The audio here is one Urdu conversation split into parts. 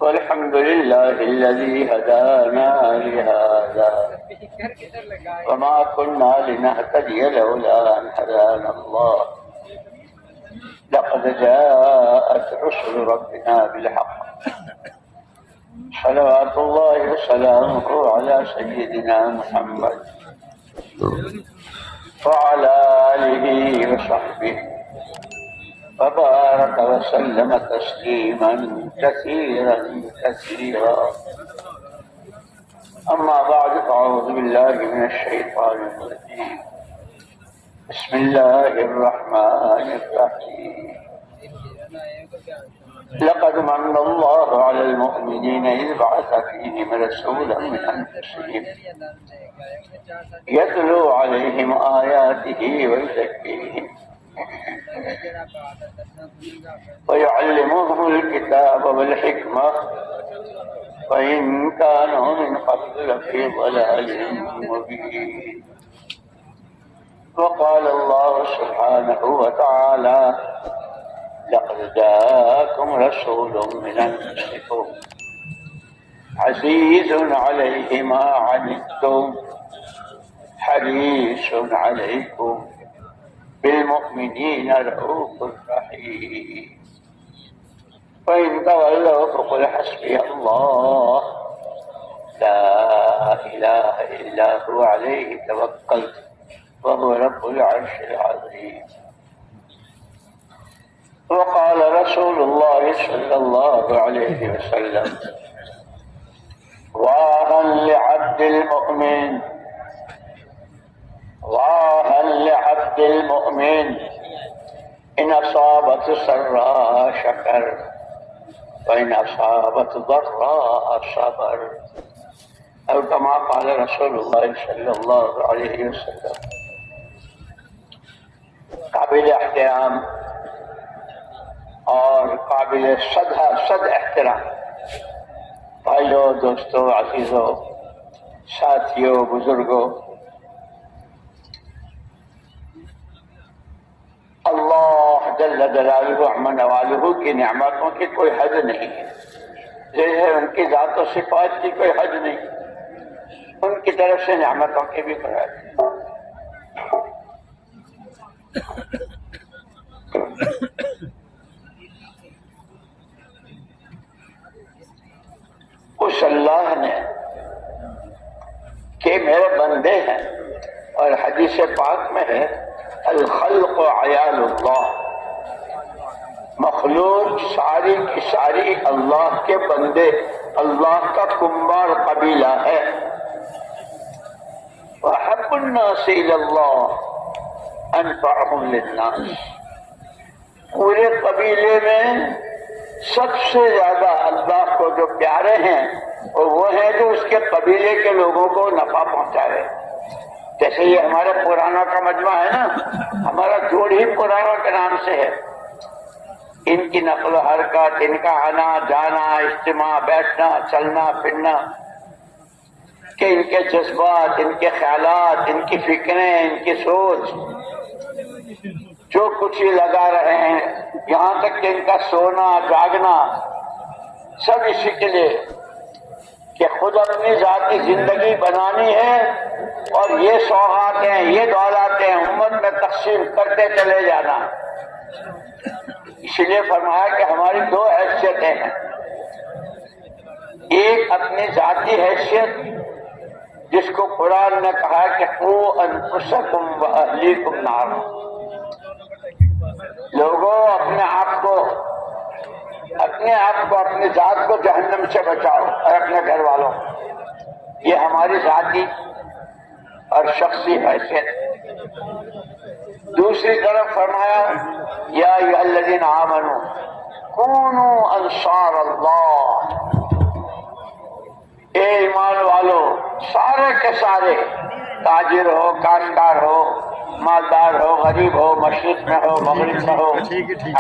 والحمد لله الذي هدانا لهذا وما كنا لنهتدي لولا أن هدانا الله لقد جاءت رسل ربنا بالحق صلوات الله وسلامه على سيدنا محمد وعلى آله وصحبه وبارك وسلم تسليما كثيرا كثيرا. أما بعد فأعوذ بالله من الشيطان الرجيم. بسم الله الرحمن الرحيم. لقد من الله على المؤمنين إذ بعث فيهم رسولا من أنفسهم يتلو عليهم آياته ويزكيهم ويعلمهم الكتاب والحكمة وإن كانوا من قبل لفي ضلال مبين. وقال الله سبحانه وتعالى لقد جاءكم رسول من أنفسكم عزيز عليه ما عنتم حريص عليكم بالمؤمنين رؤوف رحيم. فإن تولوا فقل حسبي الله لا إله إلا هو عليه توكلت وهو رب العرش العظيم. وقال رسول الله صلى الله عليه وسلم واها لعبد المؤمن واها لعبد المؤمن إن أصابت سراء شكر وإن أصابت ضراء صبر أو كما قال رسول الله صلى الله عليه وسلم. قابل احترام اور قابل صد احترام بھائیوں، دوستوں، عزیزوں، ساتھیوں، بزرگوں، اللہ جل جلالہ عما نوالہ کی نعمتوں کی کوئی حد نہیں ہے، جیسے ان کی ذات و صفات کی کوئی حد نہیں، ان کی طرف سے نعمتوں کی بھی کوئی حد نہیں۔ اس اللہ نے کہ میرے بندے ہیں، اور حدیث پاک میں ہے الخلق عیال اللہ، مخلوق ساری کی ساری اللہ کے بندے، اللہ کا کنبار قبیلہ ہے۔ وَأَحَبُّ النَّاسِ إِلَى اللَّهِ أَنفَعُهُمْ لِلنَّاسِ، پورے قبیلے میں سب سے زیادہ اللہ کو جو پیارے ہیں وہ ہیں جو اس کے قبیلے کے لوگوں کو نفع پہنچائے۔ جیسے یہ ہمارے پرانا کا مجمع ہے نا، ہمارا جوڑ ہی پرانا کے نام سے ہے۔ ان کی نقل و حرکت، ان کا آنا جانا، اجتماع، بیٹھنا، چلنا پھرنا، کہ ان کے جذبات، ان کے خیالات، ان کی فکریں، ان کی سوچ، جو کچھ ہی لگا رہے ہیں، یہاں تک کہ ان کا سونا جاگنا سب اسی کے لیے کہ خود اپنی ذاتی زندگی بنانی ہے اور یہ سوغاتیں، یہ دولتیں امت میں تقسیم کرتے چلے جانا۔ اس لیے فرمایا کہ ہماری دو حیثیتیں ہیں، ایک اپنی ذاتی حیثیت جس کو قرآن نے کہا کہ قوا انفسکم واہلیکم نارا، لوگوں اپنے آپ کو اپنی ذات کو جہنم سے بچاؤ اور اپنے گھر والوں، یہ ہماری ذاتی اور شخصی حیثیت۔ دوسری طرف فرمایا یا ایھا الذین آمنوا کونوا انصار اللہ، اے ایمان والو، سارے کے سارے، تاجر ہو، کاشتکار ہو، مالدار ہو، غریب ہو، مشرق میں ہو، مغرب میں ہو،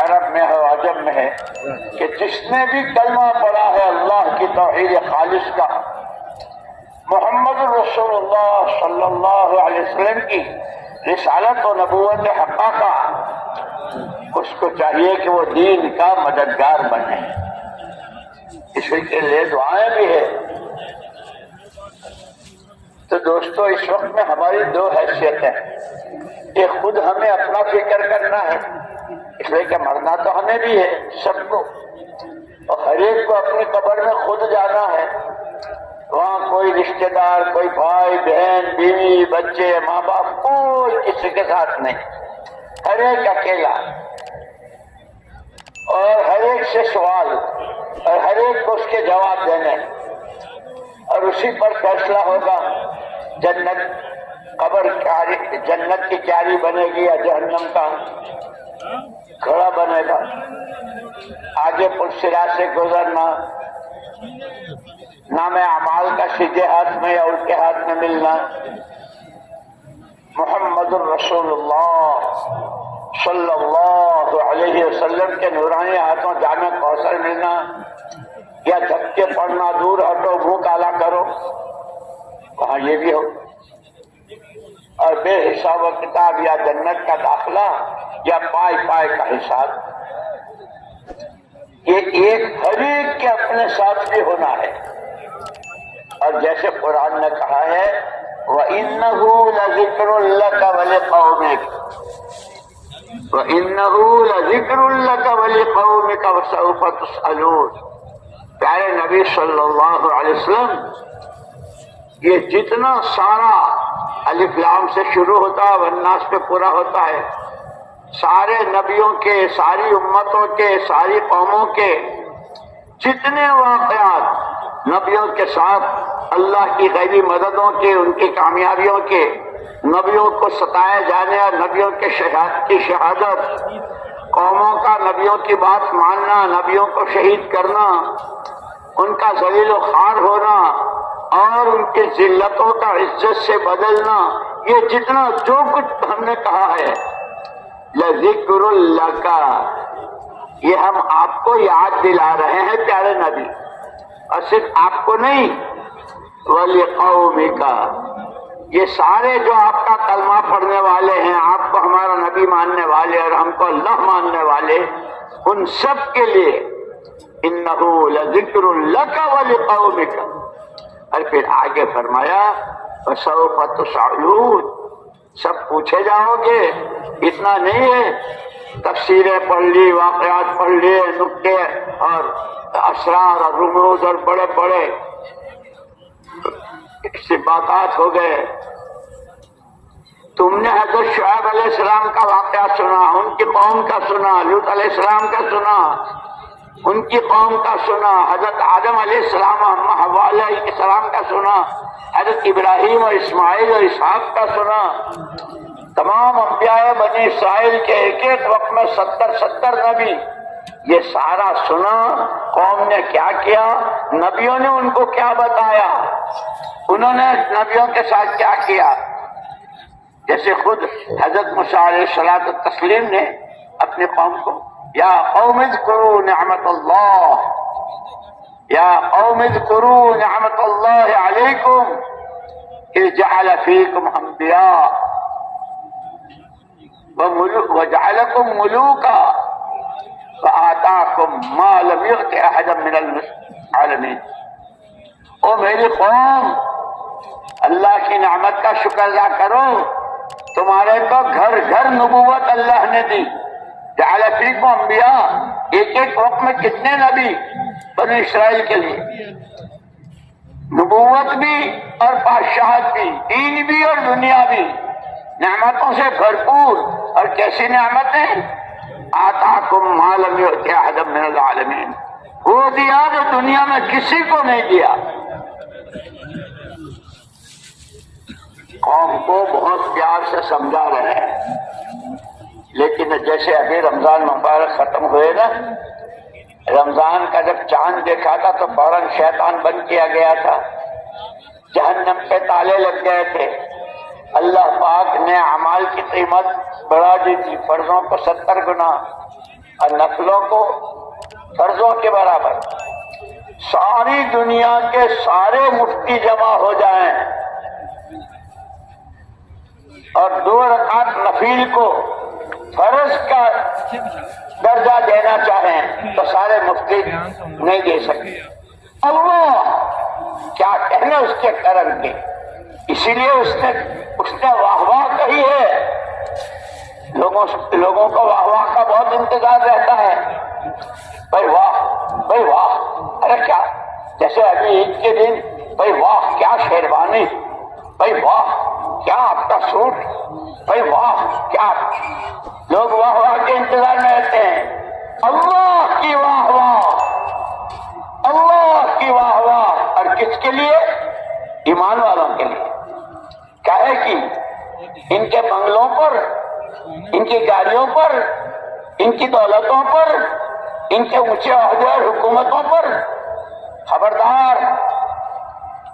عرب میں ہو، عجم میں ہے، کہ جس نے بھی کلمہ پڑھا ہے اللہ کی توحید خالص کا، محمد رسول اللہ صلی اللہ علیہ وسلم کی رسالت و نبوت حقہ کا، اس کو چاہیے کہ وہ دین کا مددگار بنے۔ اسی کے لیے دعائیں بھی ہے۔ تو دوستو اس وقت میں ہماری دو حیثیتیں ہیں، ایک خود ہمیں اپنا فکر کرنا ہے، اس لیے کہ مرنا تو ہمیں بھی ہے سب کو، اور ہر ایک کو اپنی قبر میں خود جانا ہے، وہاں کوئی رشتہ دار، کوئی بھائی بہن، بیوی، بچے، ماں باپ، کوئی کسی کے ساتھ نہیں، ہر ایک اکیلا، اور ہر ایک سے سوال، اور ہر ایک کو اس کے جواب دینے، اور اسی پر فیصلہ ہوگا جنت قبر جنت کی کیاری بنے گی یا جہنم کا گھڑا بنے گا، آگے پرسرات سے گزرنا، نام اعمال کا سیدھے ہاتھ میں یا الٹے ہاتھ میں ملنا، محمد الرسول اللہ صلی اللہ علیہ وسلم کے نورانی ہاتھوں جامع کوثر ملنا، یا دھکے پڑنا، دور ہٹو، منہ کالا کرو، وہاں یہ بھی ہو، اور بے حساب و کتاب یا جنت کا داخلہ یا پائے پائے کا حساب، یہ ایک ہر ایک کے اپنے ساتھ بھی ہونا ہے۔ اور جیسے قرآن نے کہا ہے وَإِنَّهُ لَذِكْرٌ لَكَ وَلِقَوْمِكَ وَإِنَّهُ لَذِكْرٌ لَكَ وَلِقَوْمِكَ وَسَوْفَ تُسْأَلُونَ۔ پیارے نبی صلی اللہ علیہ وسلم، یہ جتنا سارا الف لام سے شروع ہوتا ہے والناس پہ پورا ہوتا ہے، سارے نبیوں کے، ساری امتوں کے، ساری قوموں کے جتنے واقعات نبیوں کے ساتھ اللہ کی غیبی مددوں کے، ان کی کامیابیوں کے، نبیوں کو ستائے جانے اور نبیوں کے کی شہادت، قوموں کا نبیوں کی بات ماننا، نبیوں کو شہید کرنا، ان کا ذلیل و خوار ہونا اور ان کی ذلتوں کا عزت سے بدلنا، یہ جتنا جو کچھ ہم نے کہا ہے لذکر اللہ کا، یہ ہم آپ کو یاد دلا رہے ہیں پیارے نبی، اور صرف آپ کو نہیں وَلِقَوْمِكَ، یہ سارے جو آپ کا کلمہ پڑھنے والے ہیں، آپ کو ہمارا نبی ماننے والے اور ہم کو اللہ ماننے والے، ان سب کے لیے اِنَّهُ لَذِكْرٌ لَكَ وَلِقَوْمِكَ۔ اور پھر آگے فرمایا وَسَوْفَ تُسْأَلُونَ، سب پوچھے جاؤ گے، اتنا نہیں ہے تفسیریں پڑھ لی، واقعات پڑھ لیے، نکتے اور اسرار اور رموز اور بڑے بڑے استنباطات ہو گئے۔ تم نے حضرت شعیب علیہ السلام کا واقعہ سنا، ان کی قوم کا سنا، لوط علیہ السلام کا سنا، ان کی قوم کا سنا، حضرت آدم علیہ السلام اور حوا علیہ السلام کا سنا، حضرت ابراہیم اور اسماعیل اور اسحاق کا سنا، تمام انبیاء بنی اسرائیل کے ایک ایک وقت میں 70 نبی، یہ سارا سنا، قوم نے کیا کیا، نبیوں نے ان کو کیا بتایا، انہوں نے نبیوں کے ساتھ کیا کیا۔ جیسے خود حضرت موسیٰ علیہ السلام نے اپنی قوم کو یا قوم اذکروا نعمت اللہ، یا قوم اذکروا نعمت اللہ علیکم اذ جعل فیکم انبیاء وجعلکم ملوکا وآتاکم ما لم یؤت احدا من العالمین۔ او میری قوم، اللہ کی نعمت کا شکر ادا کرو، تمہارے کو گھر گھر نبوت اللہ نے دی، جعل فیکم انبیاء، ایک ایک وقت میں کتنے نبی بنی اسرائیل کے لیے، نبوت بھی اور بادشاہت بھی، دین بھی اور دنیا بھی، نعمتوں سے بھرپور۔ اور کیسی نعمتیں؟ آتاکم ما لم یؤت احدا من العالمین، وہ دیا جو دنیا میں کسی کو نہیں دیا۔ قوم کو بہت پیار سے سمجھا رہے ہیں، لیکن جیسے ابھی رمضان مبارک ختم ہوئے نا، رمضان کا جب چاند دیکھا تھا تو فوراً شیطان بند کیا گیا تھا، جہنم پہ تالے لگ گئے تھے، اللہ پاک نے اعمال کی قیمت بڑھا دی تھی، فرضوں کو 70 گنا اور نفلوں کو فرضوں کے برابر۔ ساری دنیا کے سارے مفتی جمع ہو جائیں اور 2 رکعت نفل کو فرض کا درجہ دینا چاہیں تو سارے مفتی نہیں دے سکتے، اللہ کیا کہنے اس کے کرم کے، اسی لیے اس نے واہ واہ کہی ہے۔ لوگوں کو واہ واہ کا بہت انتظار رہتا ہے، بھائی واہ، ارے کیا، جیسے ابھی عید کے دن، بھائی واہ کیا شیروانی، بھائی واہ کیا آپ کا سوٹ، بھائی واہ کیا، لوگ واہ واہ کے انتظار میں رہتے ہیں۔ اللہ کی واہ واہ، اللہ کی واہ واہ، اور کس کے لیے؟ ایمان والوں کے لیے۔ کیا ہے کہ ان کے بنگلوں پر، ان کی گاڑیوں پر، ان کی دولتوں پر، ان کے اونچے عہدے اور حکومتوں پر، خبردار،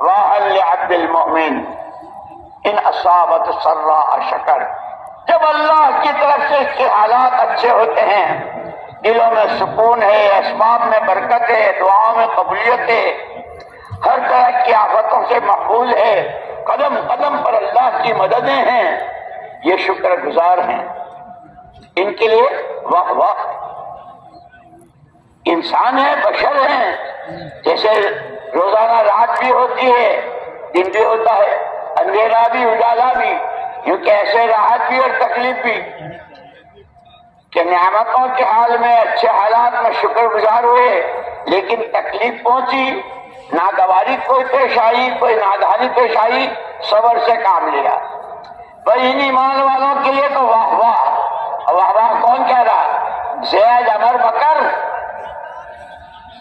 واہ لعبد المؤمن ان اصابت سراء شکر، جب اللہ کی طرف سے اس کے حالات اچھے ہوتے ہیں، دلوں میں سکون ہے، اسباب میں برکت ہے، دعاؤں میں قبولیت ہے، ہر طرح کی آفتوں سے محفوظ ہے، قدم قدم پر اللہ کی مددیں ہیں، یہ شکر گزار ہیں، ان کے لیے واہ واہ۔ انسان ہیں، بشر ہیں، جیسے روزانہ رات بھی ہوتی ہے، دن بھی ہوتا ہے، اندھیرا بھی اجالا بھی، کیونکہ ایسے راحت بھی اور تکلیف بھی، کہ نعمتوں کے حال میں اچھے حالات میں شکر گزار ہوئے، لیکن تکلیف پہنچی، ناگواری کوئی پیش آئی، کوئی نادانی پیش آئی، صبر سے کام لیا۔ بھائی ان ایمان والوں کے لیے تو واہ واہ، واہ واہ کون کہہ رہا؟ زید عمر بکر،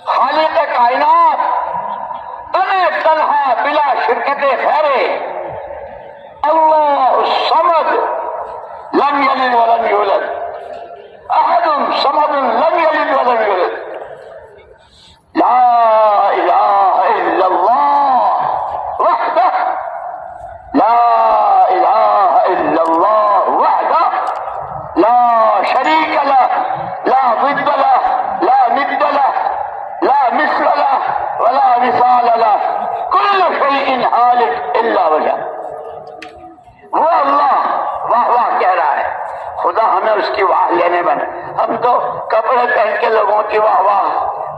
خالق کائنات، تنہ تنہا بلا شرکت خیرے، اللہ الصمد لم یلد ولم یولد، احد صمد لم یلد ولم یولد، لا الہ الا اللہ وحدہ، لا الہ الا اللہ وحدہ، لا شریک لہ، لا ضد لہ، لا ند لہ، لا مثل لہ ولا مثال لہ، کل شیء ہالک الا وجہ۔ وہ اللہ واہ واہ کہہ رہا ہے، خدا ہمیں اس کی واہ لینے بنے۔ ہم تو کپڑے پہن کے لوگوں کی واہ واہ،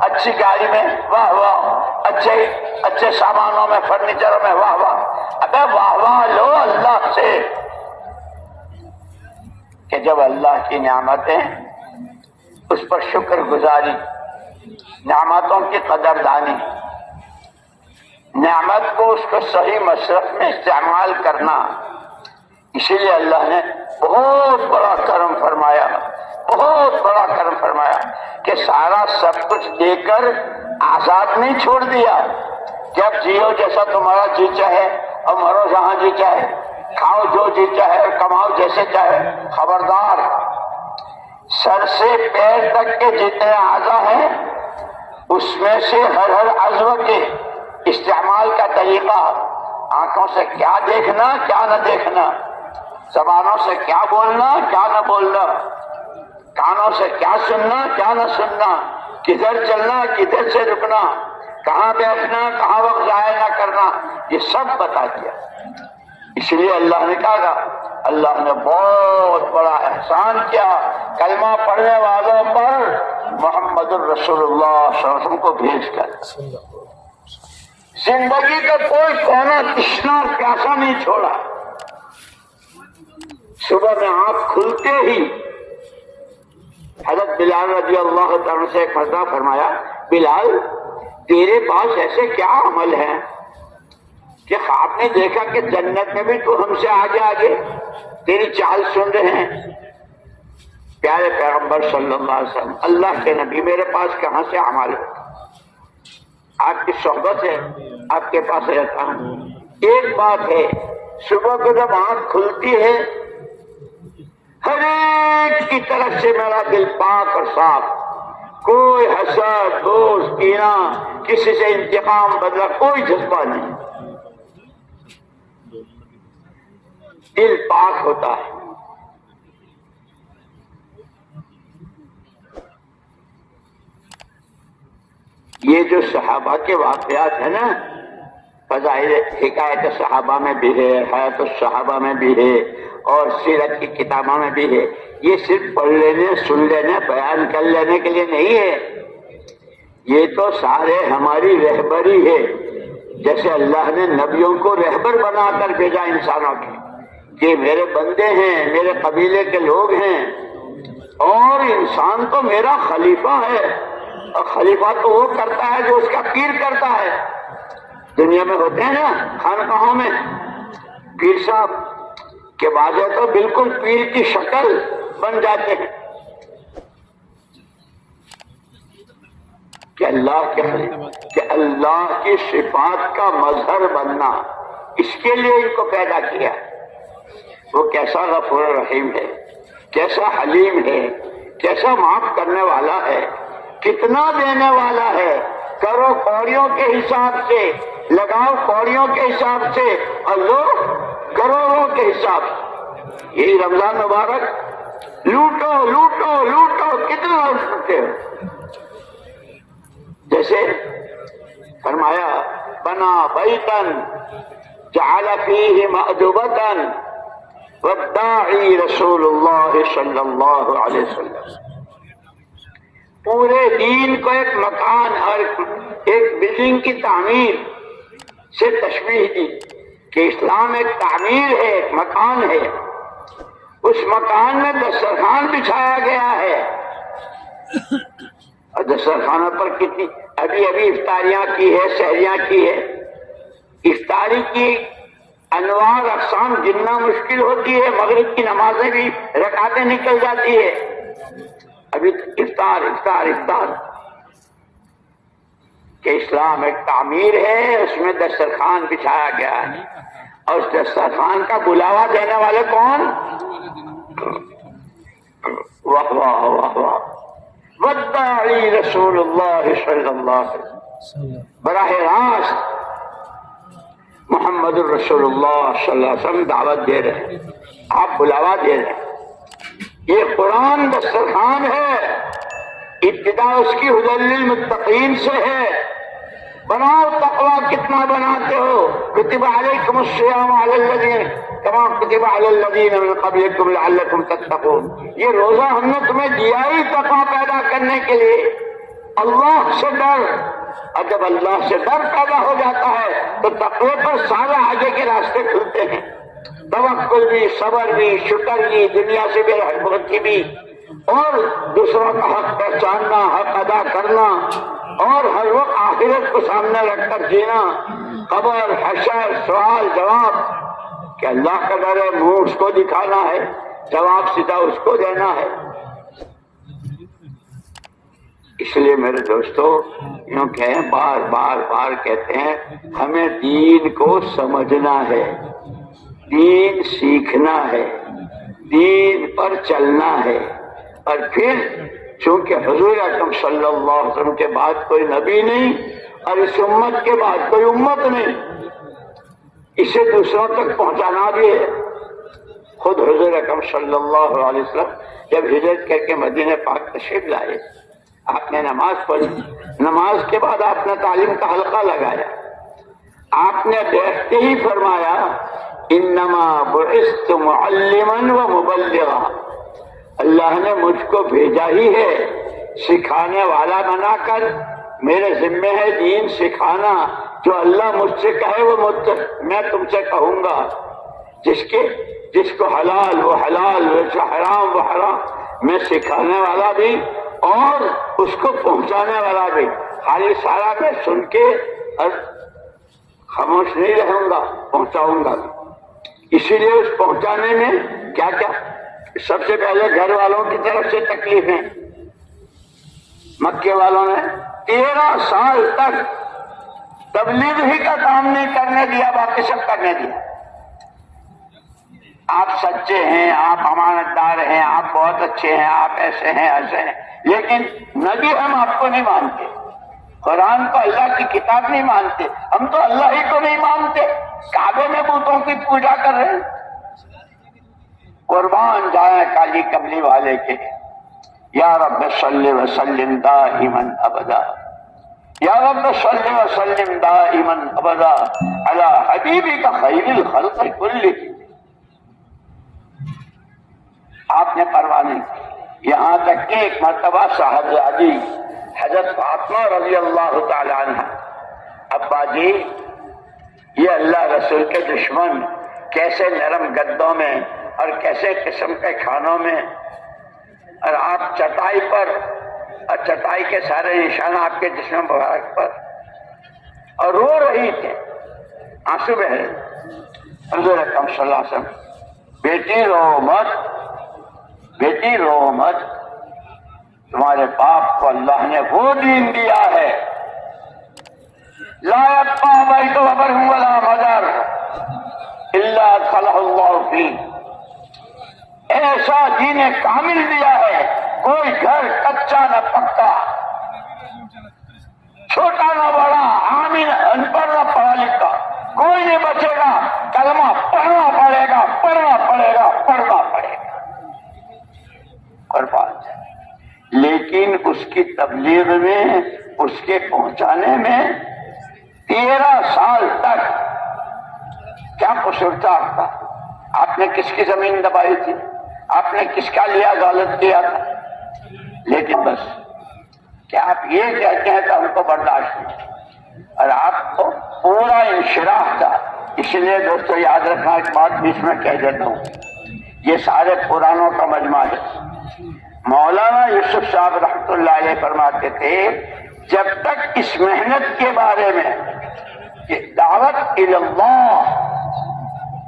اچھی گاڑی میں واہ واہ، اچھے سامانوں میں، فرنیچروں میں واہ واہ۔ ابے واہ واہ لو اللہ سے، کہ جب اللہ کی نعمتیں، اس پر شکر گزاری، نعمتوں کی قدردانی، نعمت کو اس کو صحیح مصرف میں استعمال کرنا، اسی لیے اللہ نے بہت بڑا کرم فرمایا، بہت بڑا کرم فرمایا، کہ سارا سب کچھ دے کر آزاد نہیں چھوڑ دیا کہ اب جیو جیسا تمہارا جی چاہے اور مرو جہاں جی چاہے، کھاؤ جو جی چاہے اور کماؤ جیسے چاہے۔ خبردار، سر سے پیر تک کے جتنے اعضا ہیں، اس میں سے ہر عضو کے استعمال کا طریقہ، آنکھوں سے کیا دیکھنا کیا نہ دیکھنا، زبانوں سے کیا بولنا کیا نہ بولنا، کانوں سے کیا سننا کیا نہ سننا، کدھر چلنا کدھر سے رکنا، کہاں بیٹھنا کہاں وقت ضائع نہ کرنا، یہ سب بتا دیا۔ اس لیے اللہ نے کہا، اللہ نے بہت بڑا احسان کیا کلمہ پڑھنے والوں پر، محمد الرسول اللہ صلی اللہ علیہ وسلم کو بھیج کر۔ زندگی کا کوئی کونا تشنا اور پیاسا نہیں چھوڑا۔ صبح میں آنکھ کھلتے ہی حضرت بلال رضی اللہ تعالیٰ سے ایک مرتبہ فرمایا، بلال تیرے پاس ایسے کیا عمل ہیں کہ خواب نے دیکھا کہ جنت میں بھی تو ہم سے آگے آگے تیری چال سن رہے ہیں۔ پیارے پیغمبر صلی اللہ علیہ وسلم، اللہ کے نبی، میرے پاس کہاں سے عمل ہے؟ آپ کی صحبت ہے، آپ کے پاس رہتا ہوں۔ ایک بات ہے، صبح کو جب آنکھ کھلتی ہے، ہر ایک کی طرف سے میرا دل پاک اور صاف، کوئی حسد دوست کینہ، کسی سے انتقام بدلہ، کوئی جذبہ نہیں، دل پاک ہوتا ہے۔ یہ جو صحابہ کے واقعات ہیں نا، فضائل حکایت صحابہ میں بھی ہے، حیات الصحابہ میں بھی ہے، اور سیرت کی کتابوں میں بھی ہے، یہ صرف پڑھ لینے، سن لینے، بیان کر لینے کے لیے نہیں ہے، یہ تو سارے ہماری رہبری ہے، جیسے اللہ نے نبیوں کو رہبر بنا کر بھیجا انسانوں کے، کہ میرے بندے ہیں، میرے قبیلے کے لوگ ہیں، اور انسان تو میرا خلیفہ ہے، اور خلیفہ تو وہ کرتا ہے جو اس کا پیر کرتا ہے۔ دنیا میں ہوتے ہیں نا خانقاہوں میں پیر صاحب کے بعد تو بالکل پیر کی شکل بن جاتے ہیں کہ اللہ کی صفات کا مظہر بننا، اس کے لیے ان کو پیدا کیا۔ وہ کیسا غفور رحیم ہے، کیسا حلیم ہے، کیسا معاف کرنے والا ہے، کتنا دینے والا ہے۔ کرو کوڑیوں کے حساب سے، لگاؤ کوڑیوں کے حساب سے، اور لو کروڑوں کے حساب سے۔ یہی رمضان مبارک لوٹو لوٹو لوٹو، کتنا لوٹتے ہو۔ جیسے فرمایا بنا بیتن جعل فیہ مأدبتن والداعی رسول اللہ صلی اللہ علیہ وسلم۔ پورے دین کو ایک مکان اور ایک بلڈنگ کی تعمیر سے تشبیہ دی کہ اسلام ایک تعمیر ہے، ایک مکان ہے، اس مکان میں دسترخوان بچھایا گیا ہے، اور دسترخوانوں پر کتنی ابھی افطاریاں کی ہے، سحریاں کی ہے۔ افطاری کی انواع اقسام گننا مشکل ہوتی ہے، مغرب کی نمازیں بھی رکعتیں نکل جاتی ہے، ابھی افطار افطار افطار۔ کہ اسلام ایک تعمیر ہے، اس میں دسترخوان بچھایا گیا ہے، اور اس دسترخوان کا بلاوا دینے والے کون؟ واہ واہ واہ واہ، والداعی رسول اللہ صلی اللہ علیہ وسلم۔ براہ راست محمد الرسول اللہ صلی اللہ علیہ وسلم دعوت دے رہے ہیں، آپ بلاوا دے رہے ہیں۔ یہ قرآن دسترخوان ہے، ابتدا اس کی ہدی للمتقین سے ہے۔ بناؤ تقویٰ، کتنا بناتے ہو؟ کتب علیکم الصیام علی الذین کما کتب علی الذین من قبلکم لعلکم تتقون۔ یہ روزہ ہم نے تمہیں دیا ہی تقویٰ پیدا کرنے کے لیے، اللہ سے ڈر۔ اور جب اللہ سے ڈر پیدا ہو جاتا ہے تو تقوی پر سارے آگے کے راستے کھلتے ہیں، توکل بھی، صبر بھی، شکر بھی، دنیا سے بھی رحمت بھی، اور دوسروں کا حق پہچاننا، حق ادا کرنا، اور ہر وقت آخرت کو سامنے رکھ کر جینا، قبر، حشر، سوال جواب، کہ اللہ کا ڈر ہے، منہ اس کو دکھانا ہے، جواب سیدھا اس کو دینا ہے۔ اس لیے میرے دوستو، یوں کہیں بار بار بار کہتے ہیں، ہمیں دین کو سمجھنا ہے، دین سیکھنا ہے، دین پر چلنا ہے، اور پھر چونکہ حضور اکرم صلی اللہ علیہ وسلم کے بعد کوئی نبی نہیں، اور اس امت کے بعد کوئی امت نہیں، اسے دوسروں تک پہنچانا بھی ہے۔ خود حضور اکرم صلی اللہ علیہ وسلم جب ہجرت کر کے مدینہ پاک تشریف لائے، آپ نے نماز پڑھی، نماز کے بعد آپ نے تعلیم کا حلقہ لگایا، آپ نے دیکھتے ہی فرمایا انما بعثت معلما و مبلغا، اللہ نے مجھ کو بھیجا ہی ہے سکھانے والا بنا کر، میرے ذمہ ہے دین سکھانا، جو اللہ مجھ سے کہے وہ میں تم سے کہوں گا، جس کو حلال وہ حلال، جو حرام وہ حرام، میں سکھانے والا بھی اور اس کو پہنچانے والا بھی، خالی سارا میں سن کے اور خاموش نہیں رہوں گا، پہنچاؤں گا۔ اسی لیے اس پہنچانے میں کیا کیا، سب سے پہلے گھر والوں کی طرف سے تکلیفیں۔ مکے والوں نے 13 سال تک تبلیغ ہی کا کام نہیں کرنے دیا، باقی سب کرنے دیا۔ آپ سچے ہیں، آپ امانت دار ہیں، آپ بہت اچھے ہیں، آپ ایسے ہیں ایسے ہیں، لیکن نبی ہم آپ کو نہیں مانتے، قرآن کو اللہ کی کتاب نہیں مانتے، ہم تو اللہ ہی کو نہیں مانتے، کعبے میں بتوں کی پوجا کر رہے ہیں۔ قربان جائیں کالی کملی والے کے، یا رب صلی وسلم دائما ابدا، یا رب صلی وسلم دائما ابدا علی حبیبک خیر الخلق کلہ۔ آپ نے پرواہ نہیں کی، یہاں تک کہ ایک مرتبہ صاحبزادی حضرت فاطمہ رضی اللہ تعالی عنہ، ابا جی یہ اللہ رسول کے دشمن کیسے نرم گدوں میں اور کیسے قسم کے کھانوں میں، اور آپ چٹائی پر، اور چٹائی کے سارے نشان آپ کے جسم مبارک پر، اور رو رہی تھی، آنسو بہ رہے۔ حضور اکرم صلی اللہ علیہ وسلم، بیٹی رو مت، بیٹی رو مت، تمہارے باپ کو اللہ نے وہ دین دیا ہے، لا یبقی بیت قبر ولا مزار الا ادخلہ اللہ فیہ، ایسا دین کامل دیا ہے، کوئی گھر کچا نہ پکا، چھوٹا نہ بڑا، عامی نہ ان پڑھ نہ پڑھا لکھا، کوئی نہیں بچے گا، کلمہ پڑھنا پڑے گا، پڑھنا پڑے گا، پڑھنا پڑے گا، قربان۔ لیکن اس کی تبلیغ میں، اس کے پہنچانے میں 13 سال تک کیا قصور تھا آپ کا؟ آپ نے کس کی زمین دبائی تھی؟ آپ نے کس کا لیا غلط کیا تھا؟ لیکن بس کیا آپ یہ کہتے ہیں کہ ہم کو برداشت نہیں، اور آپ کو پورا انشراح تھا۔ اس لیے دوستو یاد رکھنا، ایک بات بیچ میں کہہ دیتا ہوں، یہ سارے قرآنوں کا مجمع ہے۔ مولانا یوسف صاحب رحمۃ اللہ علیہ فرماتے تھے، جب تک اس محنت کے بارے میں کہ دعوت الی اللہ،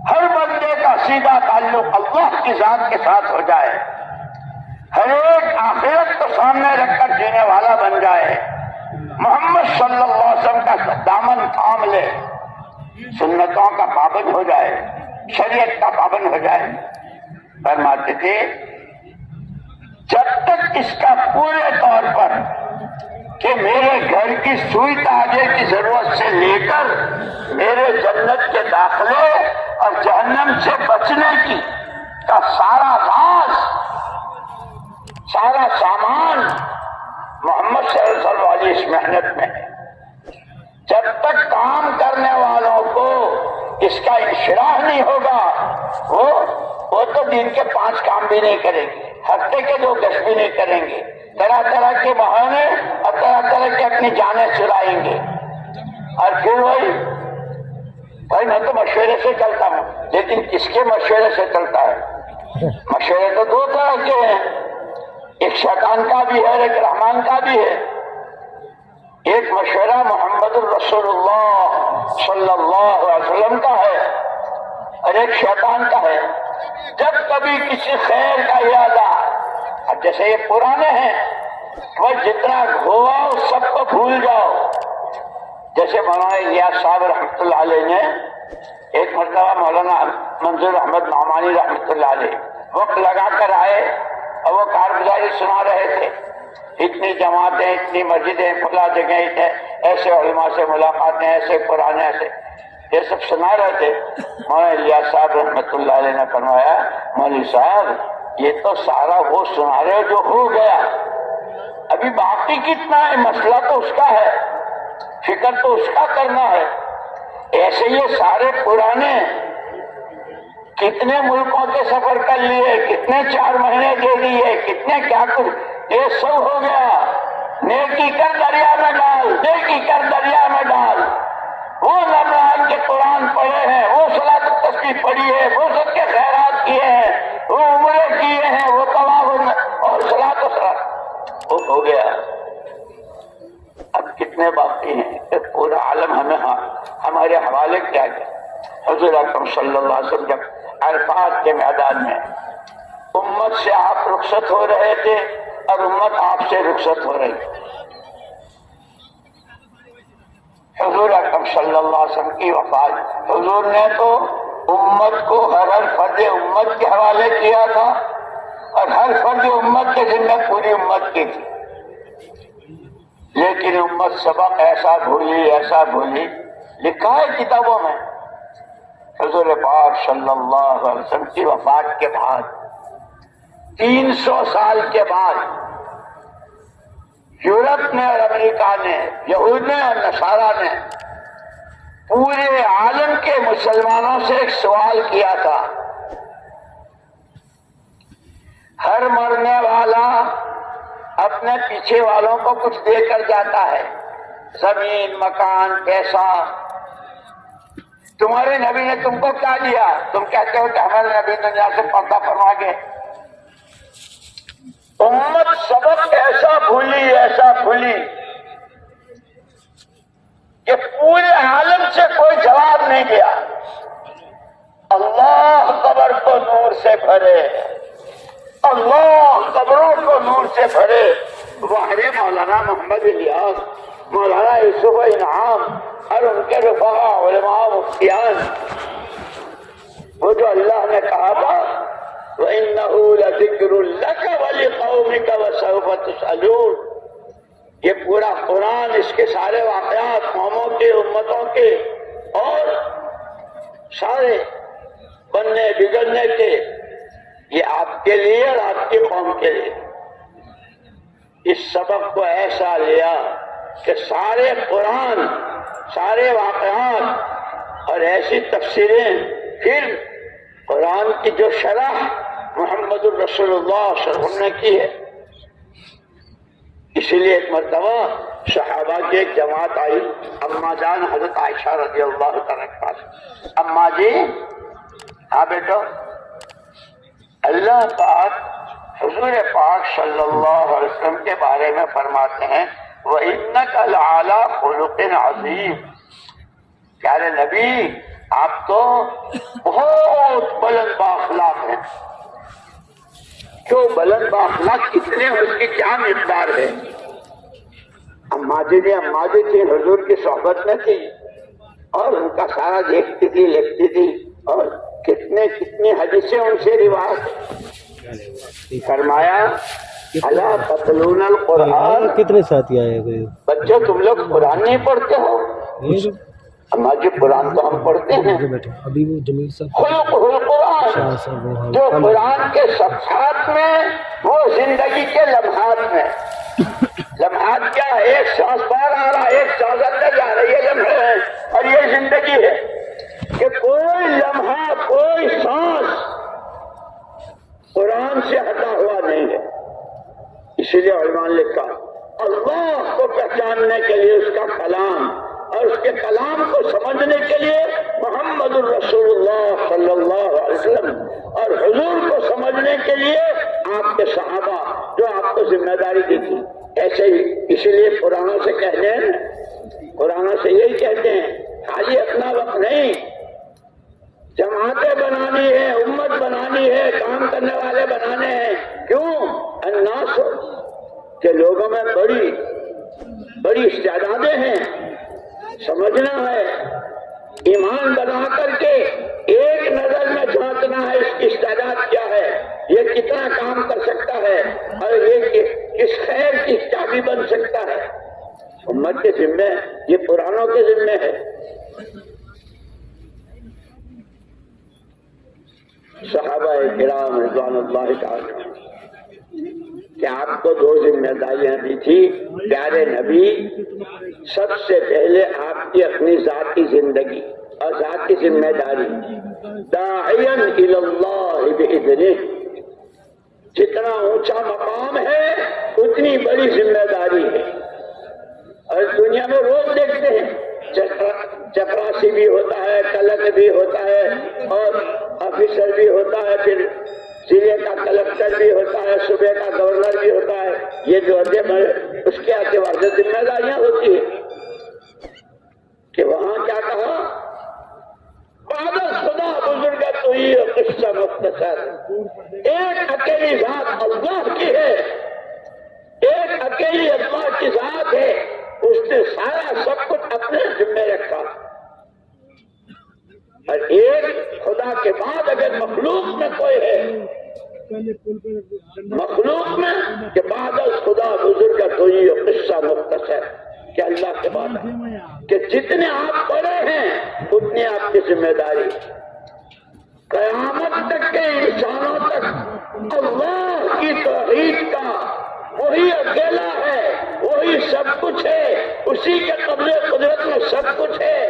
ہر بندے کا سیدھا تعلق اللہ کی ذات کے ساتھ ہو جائے، ہر ایک آخرت کو سامنے رکھ کر جینے والا بن جائے، محمد صلی اللہ علیہ وسلم کا دامن تھام لے، سنتوں کا پابند ہو جائے، شریعت کا پابند ہو جائے، فرماتے تھے جب تک اس کا پورے طور پر کہ میرے گھر کی سوئی تاجے کی ضرورت سے لے کر میرے جنت کے داخلے اور جہنم سے بچنے کی کا سارا راز، سارا سامان محمد صلی اللہ علیہ وسلم اس محنت میں ہے۔ جب تک کام کرنے والوں کو اس کا انشراح نہیں ہوگا، وہ تو دن کے 5 کام بھی نہیں کریں گے، ہفتے کے 2 گشت بھی نہیں کریں گے، طرح طرح کے بہانے اور طرح طرح کے اپنی جانیں چرائیں گے، اور پھر وہی بھائی میں تو مشورے سے چلتا ہوں، لیکن کس کے مشورے سے چلتا ہے؟ مشورے تو 2 طرح کے ہیں، ایک شیطان کا بھی ہے اور ایک رحمان کا بھی ہے۔ ایک مشورہ محمد الرسول اللہ صلی اللہ علیہ وسلم کا ہے اور ایک شیطان کا ہے۔ جب کبھی کسی خیر کا ارادہ، اب جیسے یہ پرانے ہیں، وہ جتنا ہوا اس سب کو بھول جاؤ۔ جیسے مولانا الیاس صاحب رحمۃ اللہ علیہ نے ایک مرتبہ مولانا منظور احمد نعمانی رحمۃ اللہ علیہ وقت لگا کر آئے اور وہ کارگزاری سنا رہے تھے، اتنی جماعتیں، اتنی مسجدیں، کھلا جگہ، ایسے علماء سے ملاقاتیں، ایسے پرانے، ایسے یہ سب سنا رہے تھے۔ مولانا الیاس صاحب رحمۃ اللہ علیہ نے فرمایا، مولوی صاحب یہ تو سارا وہ سنا رہے جو ہو گیا، ابھی باقی کتنا ہے؟ مسئلہ تو اس کا ہے، فکر تو اس کا کرنا ہے۔ ایسے یہ سارے پرانے کتنے ملکوں کے سفر کر لیے، کتنے 4 مہینے دے دیے، کتنے کیا کچھ، یہ سب ہو گیا۔ نیکی کر دریا میں ڈال، نیکی کر دریا میں ڈال۔ وہ رمضان کے قرآن پڑھے ہیں، وہ صلاۃ التسبیح پڑھی ہے، وہ سب کے خیرات کیے ہیں، وہ عمرے کیے ہیں، وہ طواف اور صلاۃ وہ ہو گیا۔ اب کتنے باقی ہیں کہ پورا عالم ہمیں ہمارے حوالے کیا گیا۔ حضور اکرم صلی اللہ علیہ وسلم جب عرفات کے میدان میں امت سے آپ رخصت ہو رہے تھے اور امت آپ سے رخصت ہو رہی تھی، حضور اکرم صلی اللہ علیہ وسلم کی وفات، حضور نے تو امت کو ہر فرد امت کے حوالے کیا تھا اور ہر فرد امت کے ذمہ پوری امت کی تھی، لیکن امت سبق ایسا بھولی، ایسا بھولی، لکھا ہے کتابوں میں۔ حضور پاک صلی اللہ علیہ وسلم کی وفات کے بعد 300 سال کے بعد یورپ نے اور امریکہ نے، یہود نے اور نصارہ نے پورے عالم کے مسلمانوں سے ایک سوال کیا تھا، ہر مرنے والا اپنے پیچھے والوں کو کچھ دے کر جاتا ہے، زمین، مکان، پیسہ۔ تمہارے نبی نے تم کو کیا دیا؟ تم کہتے ہو کہ ہمارے نبی دنیا سے پردہ فرما گئے۔ امت سبق ایسا بھولی کہ پورے عالم سے کوئی جواب نہیں دیا۔ اللہ قبر کو نور سے بھرے، اللہ قبروں کو نور سے بھرے۔ وہ مولانا محمد الیاس، مولانا یوسف انعام اور ان کے رفقا علماء مفتیان، وہ جو اللہ نے کہا تھا وَإِنَّهُ لَذِكْرٌ لَكَ وَلِقَوْمِكَ وَسَوْفَ تُسْأَلُونَ، یہ پورا قرآن، اس کے سارے واقعات قوموں کے، امتوں کے اور سارے بننے بگڑنے کے، یہ آپ کے لیے اور آپ کی قوم کے لیے۔ اس سبق کو ایسا لیا کہ سارے قرآن، سارے واقعات اور ایسی تفسیریں، پھر قرآن کی جو شرح محمد الرسول اللہ صلی اللہ علیہ وسلم نے کی ہے۔ اسی لیے ایک مرتبہ صحابہ کی ایک جماعت آئی اماں جان حضرت عائشہ رضی اللہ تعالیٰ کے پاس۔ اماں جی، ہاں بیٹو، اللہ پاک حضور پاک صلی اللہ علیہ وسلم کے بارے میں فرماتے ہیں وَإِنَّكَ لَعَلَىٰ خُلُقٍ عَظِيمٍ، پیارے نبی آپ تو بہت بلند بااخلاق ہیں۔ کیوں بلند بااخلاق کتنے ہیں، اس کی کیا مقدار ہے؟ اماں جی تھی، حضور کی صحبت میں تھی اور ان کا سارا دیکھتی تھی، لکھتی تھی، اور کتنی حدیثیں ان سے روایت۔ فرمایا الا تتلون القرآن، کتنے ساتھی آئے ہوئے بچوں تم لوگ قرآن نہیں پڑھتے ہو؟ اماں جی قرآن تو ہم پڑھتے ہیں۔ ابھی وہ جمیل صاحب خلق القرآن، جو قرآن کے صفحات میں، وہ زندگی کے لمحات میں۔ لمحات کیا ہے؟ ایک سانس باہر آ رہا، ایک سانس اندر جا رہی، یہ لمحے ہے اور یہ زندگی ہے کہ کوئی لمحہ، کوئی سانس قرآن سے ہٹا ہوا نہیں ہے۔ اسی لیے علماء نے لکھا اللہ کو پہچاننے کے لیے اس کا کلام، اور اس کے کلام کو سمجھنے کے لیے محمد الرسول اللہ صلی اللہ علیہ وسلم، اور حضور کو سمجھنے کے لیے آپ کے صحابہ جو آپ کو ذمہ داری دی تھی۔ ایسے ہی اسی لیے قرآنوں سے کہتے ہیں، قرآنوں سے یہی کہتے ہیں خالی اپنا وقت نہیں، جماعتیں بنانی ہے، امت بنانی ہے، کام کرنے والے بنانے ہیں۔ کیوں؟ الناس، کہ لوگوں میں بڑی استعدادیں ہیں، سمجھنا ہے، ایمان بنا کر کے ایک نظر میں جھانکنا ہے اس کی استعداد کیا ہے، یہ کتنا کام کر سکتا ہے، اور یہ کس خیر کی چابی بن سکتا ہے۔ امت کے ذمے، یہ پرانوں کے ذمے ہے۔ صحابہ کرام رضوان اللہ تعالی کہ آپ کو دو ذمہ داریاں دی تھی پیارے نبی۔ سب سے پہلے آپ کی اپنی ذاتی زندگی اور ذاتی ذمہ داری، داعیا الی اللہ باذنہ، جتنا اونچا مقام ہے اتنی بڑی ذمہ داری ہے۔ اور دنیا میں روز دیکھتے ہیں چپراسی بھی ہوتا ہے، کلک بھی ہوتا ہے، اور آفیسر بھی ہوتا ہے، پھر ضلع کا کلکٹر بھی ہوتا ہے، صوبے کا گورنر بھی ہوتا ہے۔ یہ جو اس کے اعتبار سے ذمہ داریاں ہوتی ہیں کہ وہاں کیا کہا، بعد خدا بزرگ تو ہی قصہ مختصر، ایک اکیلی ذات اللہ کی ہے، ایک اکیلی اللہ کی ذات ہے، اس نے سارا سب کچھ اپنے ذمہ رکھا۔ اور ایک خدا کے بعد اگر مخلوق میں کوئی ہے، مخلوق میں کہ بعد خدا بزرگ تو یہ قصہ مختصر، کہ اللہ کے بعد کہ جتنے آپ پڑے ہیں اتنی آپ کی ذمہ داری، قیامت تک کے انسانوں تک اللہ کی توحید کا وہی اکیلا ہے، وہی سب کچھ ہے، اسی کے قبضے قدرت میں سب کچھ ہے،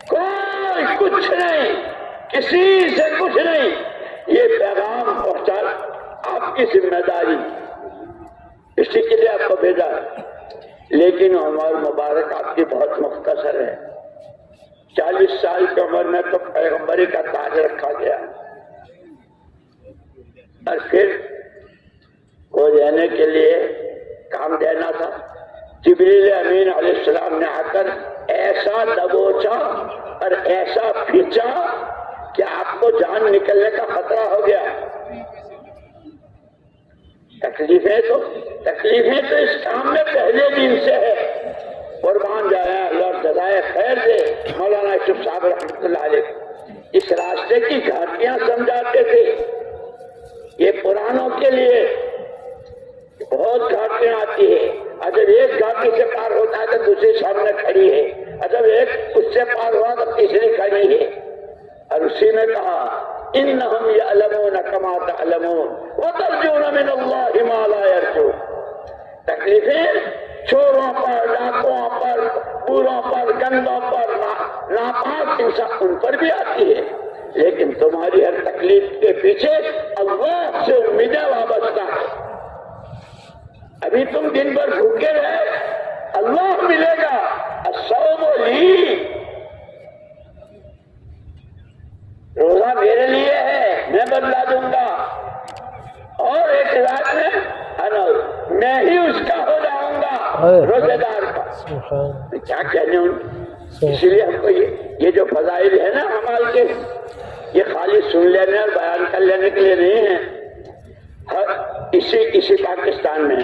کوئی کچھ نہیں، کسی سے کچھ نہیں۔ یہ پیغام پہنچا آپ کی ذمہ داری۔ اسی کے لیے آپ کو بھیجا ہے. لیکن عمر مبارک آپ کی بہت مختصر ہے. 40 سال کی عمر میں تو پیغمبری کا تاج رکھا گیا اور پھر وہ دینے کے لیے کام دینا تھا. جبریل امین علیہ السلام نے آ کر ایسا دبوچا اور ایسا کھینچا کہ آپ کو جان نکلنے کا خطرہ ہو گیا. تکلیفیں تو اس کام میں پہلے دن سے ہے. قربان جایا اللہ جزائے خیر دے مولانا یوسف صاحب رحمۃ اللہ علیہ. اس راستے کی گھاٹیاں سمجھاتے تھے. یہ پرانوں کے لیے بہت گھاٹیاں آتی ہے. اگر ایک گھاٹی سے پار ہوتا ہے تو دوسری سامنے کھڑی ہے. اگر ایک اس سے پار ہوا تو تیسری کھڑی ہے. اور اسی میں کہا انہم یعلمون کما تعلمون وترجون من اللہ ما لا یرجون. تکلیفیں چوروں پر، ڈاکوؤں پر، بوروں پر، گندوں پر، ناپاک انسان ان پر بھی آتی ہے. لیکن تمہاری ہر تکلیف کے پیچھے اللہ سے امیدیں وابستہ ہے. ابھی تم دن بھر بھوکے رہے، اللہ ملے گا. الصوم لی، روزہ میرے لیے ہے، میں بدلا دوں گا. اور ایک رات میں میں ہی اس کا ہو جاؤں گا، روزے دار کا. کیا کہنے ان. اس لیے ہم کو یہ جو فضائل ہے نا اعمال کے، یہ خالی سن لینے اور بیان کر لینے کے لیے نہیں ہے. اسی پاکستان میں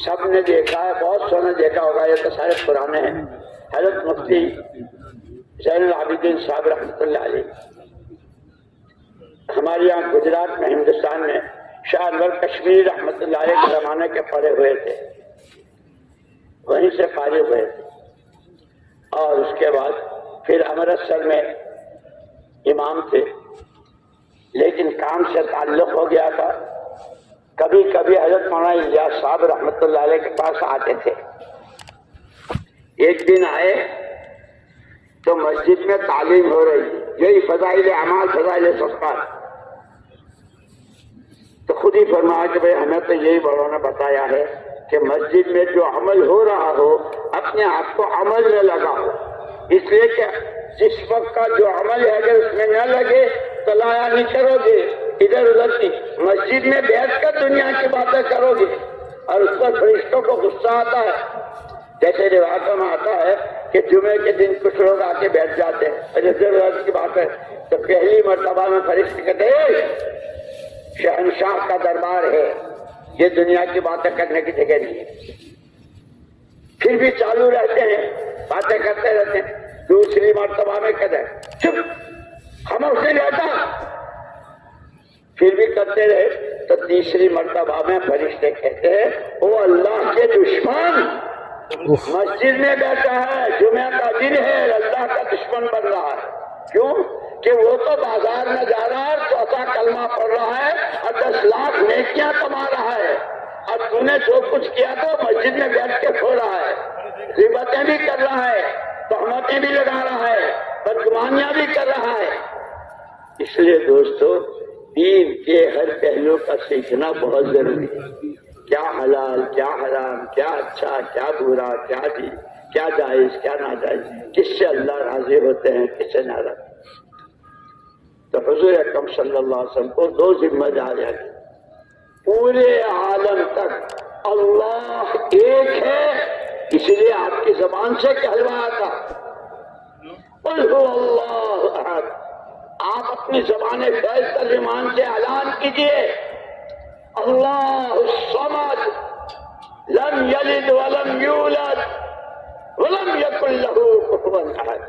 سب نے دیکھا ہے، بہت سو نے دیکھا ہوگا، یہ تو سارے پرانے ہیں. حضرت مفتی زین العابدین صاحب رحمۃ اللہ علیہ ہمارے یہاں گجرات میں، ہندوستان میں شاہ انور کشمیری رحمۃ اللہ علیہ کے زمانے کے پڑھے ہوئے تھے. وہیں سے فارغ ہوئے تھے. اور اس کے بعد پھر امرتسر میں امام تھے، لیکن کام سے تعلق ہو گیا تھا. کبھی کبھی حضرت مولانا الیاس صاحب رحمۃ اللہ علیہ کے پاس آتے تھے. ایک دن آئے تو مسجد میں تعلیم ہو رہی، یہی فضائل اعمال، فضائل صدقات. تو خود ہی فرمایا کہ بھئی ہمیں تو یہی بڑوں نے بتایا ہے کہ مسجد میں جو عمل ہو رہا ہو اپنے آپ کو عمل میں لگاؤ. اس لیے کہ جس وقت کا جو عمل ہے اگر اس میں نہ لگے تو لایا نہیں کرو گے، ادھر ادھر کی مسجد میں بیٹھ کر دنیا کی باتیں کرو گے اور اس پر فرشتوں کو غصہ آتا ہے. جیسے روایتوں میں آتا ہے کہ جمعے کے دن کچھ لوگ آ کے بیٹھ جاتے ہیں اور ادھر ادھر کی بات ہے تو پہلی مرتبہ میں فرشتے کہتے ہیں شہنشاہ کا دربار ہے، یہ دنیا کی باتیں کرنے کی جگہ نہیں ہے. پھر بھی چالو رہتے ہیں، باتیں کرتے رہتے ہیں. دوسری مرتبہ میں کہتے ہیں چپ خاموش نہیں رہتا، پھر بھی کرتے رہے. تو تیسری مرتبہ میں فرشتے کہتے ہیں وہ اللہ کے دشمن مسجد میں بیٹھا ہے، جمعہ کا دن ہے، اللہ کا دشمن بن رہا ہے. کیوں کہ وہ تو بازار میں جا رہا ہے، چوتھا کلمہ پڑھ رہا ہے اور 10 لاکھ نیکیاں کما رہا ہے، اور تو نے جو کچھ کیا تو مسجد میں بیٹھ کے کھو رہا ہے، غیبتیں بھی کر رہا ہے، تہمتیں بھی لگا رہا ہے، بدگمانیاں بھی کر رہا ہے. اس لیے دوستو دین کے ہر پہلو کا سیکھنا بہت ضروری ہے. کیا حلال، کیا حرام، کیا اچھا، کیا برا، کیا جائز، کیا ناجائز، کس سے اللہ راضی ہوتے ہیں، کس سے ناراض. تو حضور اکرم صلی اللہ علیہ وسلم کو 2 ذمہ داریاں تھیں. پورے عالم تک اللہ ایک ہے، اس لیے آپ کی زبان سے کہلوایا تھا قل هو اللہ احد. آپ اپنی زبان فیض ترجمان سے اعلان کیجئے اللہ الصمد لم یلد ولم یولد ولم یکن لہ کفوا احد.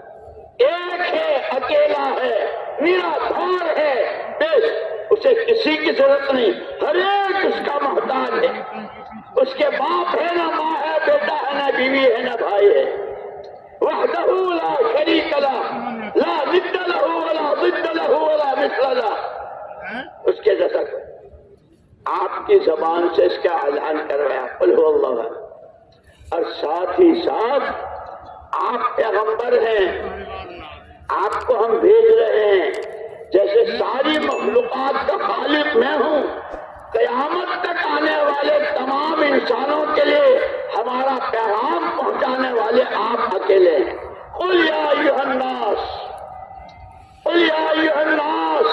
ایک ہے، اکیلا ہے، نرادھار ہے، بس اسے کسی کی ضرورت نہیں، ہر ایک اس کا محتاج ہے. اس کے باپ ہے، نہ ماں ہے، بیٹا ہے، نہ بیوی ہے، نہ بھائی ہے. وحدہ لا شریک لہ لا ند لہ ولا ضد لہ ولا مثل لہ. اس کے جیسا آپ کی زبان سے اس کا اعلان کروایا قل هو اللہ. اور ساتھ ہی ساتھ آپ پیغمبر ہیں، آپ کو ہم بھیج رہے ہیں. جیسے ساری مخلوقات کا خالق میں ہوں، قیامت تک آنے والے تمام انسانوں کے لیے ہمارا پیغام پہنچانے والے آپ اکیلے ہیں۔ قل یا ایھا الناس، قل یا ایھا الناس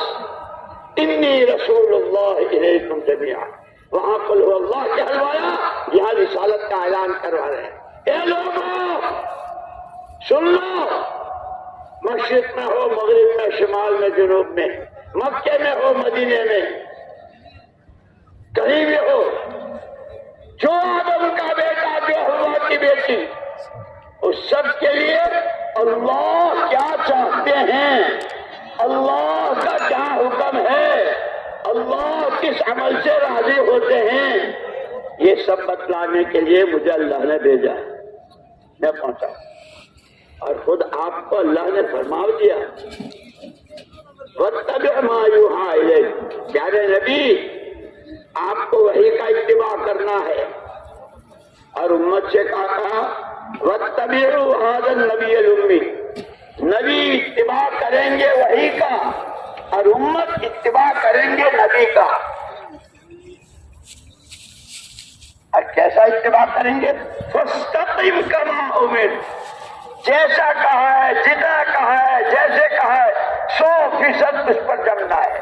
انی رسول اللہ الیکم جمیعا۔ وہاں قل هو اللہ کہلوایا، یہاں رسالت کا اعلان کروا رہے ہیں۔ اے لوگوں سن لو، مشرق میں ہو، مغرب میں، شمال میں، جنوب میں، مکے میں ہو، مدینے میں، کہیں بھی ہو، جو آدم کا بیٹا، جو حوا کی بیٹی، اس سب کے لیے اللہ کیا چاہتے ہیں، اللہ کا کیا حکم ہے، اللہ کس عمل سے راضی ہوتے ہیں، یہ سب بتلانے کے لیے مجھے اللہ نے بھیجا ہے، میں پہنچا۔ اور خود آپ کو اللہ نے فرما دیا وَاتَّبِعْ مَا يُوحَىٰ إِلَيْكَ، پیارے نبی آپ کو وحی کا اتباع کرنا ہے۔ اور امت سے کہا وَاتَّبِعُوا هَٰذَا النَّبِيَّ الْأُمِّيَّ، نبی اتباع کریں گے وحی کا اور امت اتباع کریں گے نبی کا۔ اور کیسا اتباع کریں گے؟ فَاسْتَقِمْ كَمَا أُمِرْتَ، جیسا کہا ہے، جتنا کہا ہے، جیسے کہا ہے 100% اس پر جمنا ہے۔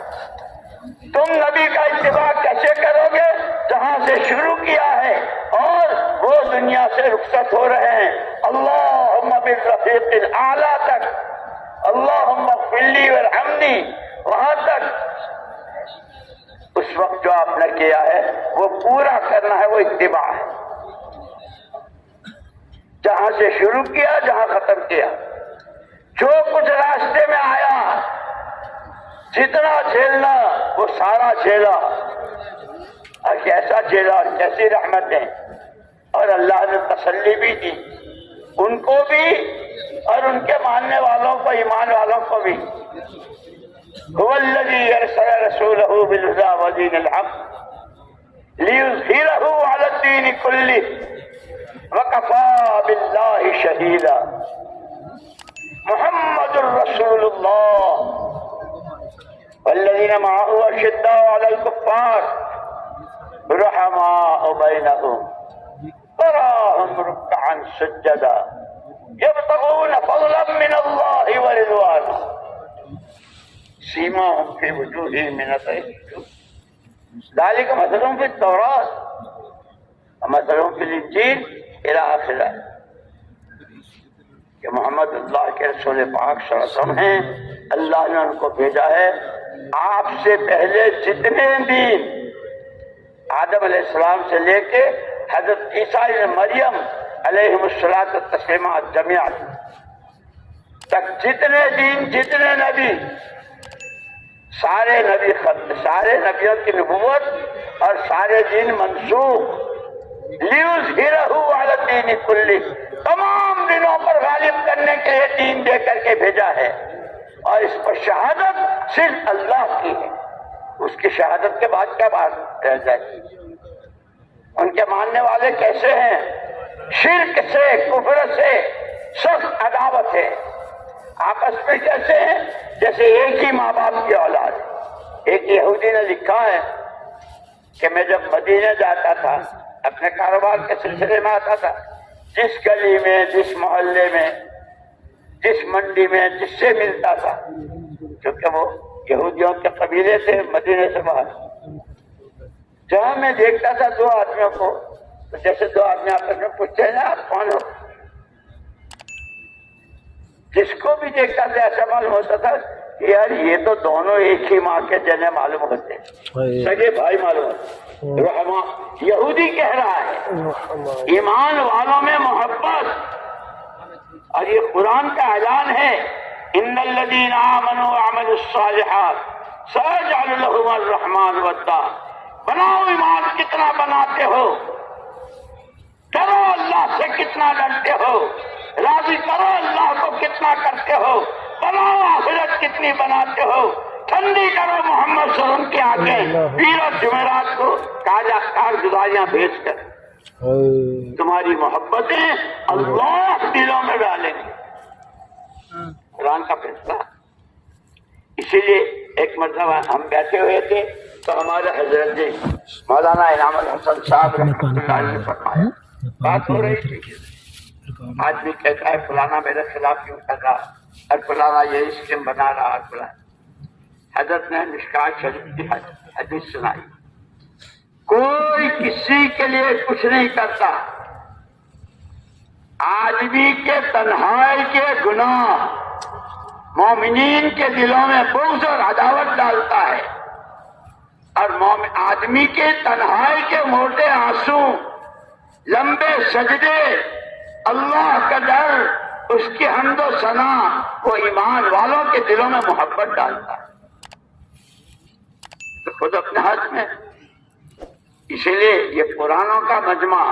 تم نبی کا اتباع کیسے کرو گے؟ جہاں سے شروع کیا ہے اور وہ دنیا سے رخصت ہو رہے ہیں، اللہم بالرفیق الاعلیٰ تک، اللہم اغفر لی وارحمنی، وہاں تک اس وقت جو آپ نے کیا ہے وہ پورا کرنا ہے، وہ اتباع ہے۔ جہاں سے شروع کیا، جہاں ختم کیا، جو کچھ راستے میں آیا، جتنا جھیلنا وہ سارا جھیلا، اور کیسا جھیلا اور کیسی رحمتیں، اور اللہ نے تسلی بھی دی ان کو بھی اور ان کے ماننے والوں کو، ایمان والوں کو بھی۔ هو الذی ارسل رسولہ بالہدی ودین الحق لیظہرہ علی الدین کلہ وَكَفَىٰ بِاللَّهِ شَهِیدًا۔ محمد الرسول اللہ والذین معہ اشداء علی الکفار رحماء بینہم تراہم رکعا سجدا یبتغون فضلا من اللہ ورضوانا سیماہم فی وجوہہم من اثر السجود ذالک مثلہم فی التوراۃ ومثلہم فی الانجیل الى آخرہ، کہ محمد اللہ کے رسول پاک صلی اللہ علیہ وسلم ہیں، اللہ نے ان کو بھیجا ہے۔ آپ سے پہلے جتنے دین، آدم علیہ السلام سے لے کے حضرت عیسیٰ ابن مریم علیہم الصلاۃ والتسلیمات جمیعا تک، جتنے دین، جتنے نبی، سارے نبیوں کی نبوت اور سارے دین منسوخ، لیظہرہ علی الدین کلہ، تمام دنوں پر غالب کرنے کے لیے دین دے کر کے بھیجا ہے، اور اس پر شہادت صرف اللہ کی ہے۔ اس کی شہادت کے بعد کیا بات رہ جائے؟ ان کے ماننے والے کیسے ہیں؟ شرک سے، کفر سے سخت عداوت ہے، آپس میں کیسے ہیں؟ جیسے ایک ہی ماں باپ کی اولاد۔ ایک یہودی نے لکھا ہے کہ میں جب مدینے جاتا تھا، اپنے کاروبار کے سلسلے میں آتا تھا، جس گلی میں، جس محلے میں، جس منڈی میں جس سے ملتا تھا، کیونکہ وہ یہودیوں کے قبیلے تھے مدینے سے باہر، جہاں میں دیکھتا تھا دو آدمیوں کو، جیسے دو آدمی آپس میں پوچھتے ہیں نا آپ کون ہو، جس کو بھی دیکھتا تھا ایسا معلوم ہوتا تھا کہ یار یہ تو دونوں ایک ہی ماں کے جنے معلوم ہوتے، سگے بھائی معلوم ہوتے۔ رحمہ یہودی کہہ رہا ہے ایمان والوں میں محبت، اور یہ قرآن کا اعلان ہے، ان الذین آمنوا وعملوا الصالحات سيجعل لهم الرحمن ودا۔ بناؤ ایمان کتنا بناتے ہو، ڈرو اللہ سے کتنا ڈرتے ہو، راضی کرو اللہ کو کتنا کرتے ہو، بناؤ آخرت کتنی بناتے ہو، ٹھنڈی کرو محمد صلی اللہ علیہ وسلم کے آگے پیر اور جمعرات کو کارگزاریاں بھیج کر، تمہاری محبتیں اللہ دلوں میں ڈالیں گے۔ قرآن کا فیصلہ۔ اسی لیے ایک مرتبہ ہم بیٹھے ہوئے تھے، تو ہمارے حضرت جی مولانا انعام الحسن صاحب رحمۃ اللہ علیہ نے فرمایا، بات ہو رہی تھی، آدمی کہتا ہے فلانا میرے خلاف کیوں کر رہا اور فلانا یہ اسکیم بنا رہا اور فلانا۔ حضرت نے مشکات شریف کی حدیث سنائی، کوئی کسی کے لیے کچھ نہیں کرتا، آدمی کے تنہائی کے گناہ مومنین کے دلوں میں بغض اور عداوت ڈالتا ہے، اور آدمی کے تنہائی کے موٹے آنسو، لمبے سجدے، اللہ کا ڈر، اس کی حمد و ثنا وہ ایمان والوں کے دلوں میں محبت ڈالتا ہے، تو خود اپنے ہاتھ میں۔ اسی لیے یہ قرآنوں کا مجمع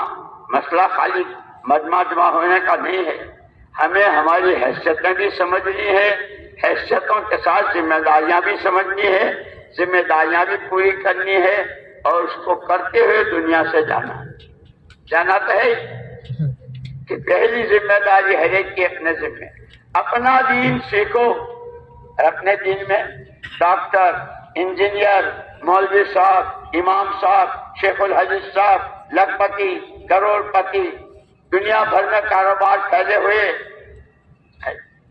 مسئلہ خالی مجمع ہونے کا نہیں ہے، ہمیں ہماری حیثیتیں بھی سمجھنی ہے، حیثیتوں کے ساتھ ذمہ داریاں بھی سمجھنی ہے، ذمہ داریاں بھی پوری کرنی ہے، اور اس کو کرتے ہوئے دنیا سے جانا تو ہے کہ پہلی ذمہ داری ہر ایک کی اپنے ذمہ، اپنا دین سیکھو، اپنے دین میں ڈاکٹر، انجینئر، مولوی صاحب، امام صاحب، شیخ الحدیث صاحب، لکھپتی، کروڑ پتی، دنیا بھر میں کاروبار پھیلے ہوئے،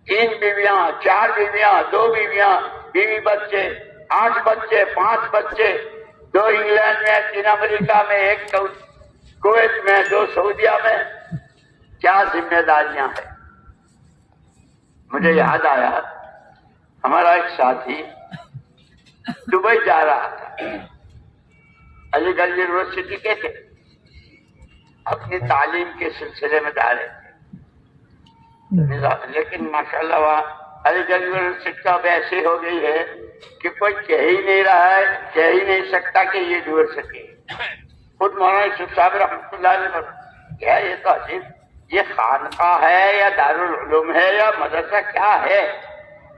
3 بیویاں، 4 بیویاں، 2 بیویاں، بیوی بچے، 8 بچے، 5 بچے، 2 انگلینڈ میں، 3 امریکہ میں، 1 کویت میں، 2 سعودیہ میں، کیا ذمہ داریاں ہیں۔ مجھے یاد آیا ہمارا ایک ساتھی دبئی جا رہا تھا، علی گڑھ یونیورسٹی کے تھے، اپنی تعلیم کے سلسلے میں جا رہے تھے، لیکن ماشاءاللہ وہاں علی گڑھ یونیورسٹی اب ایسی ہو گئی ہے کہ کوئی کہہ ہی نہیں رہا ہے، کہہ ہی نہیں سکتا کہ یہ یونیورسٹی ہے۔ خود مولانا یوسف صاحب رحمۃ اللہ علیہ کیا یہ تو عجیب، یہ خانقاہ ہے یا دارالعلوم ہے یا مدرسہ کیا ہے؟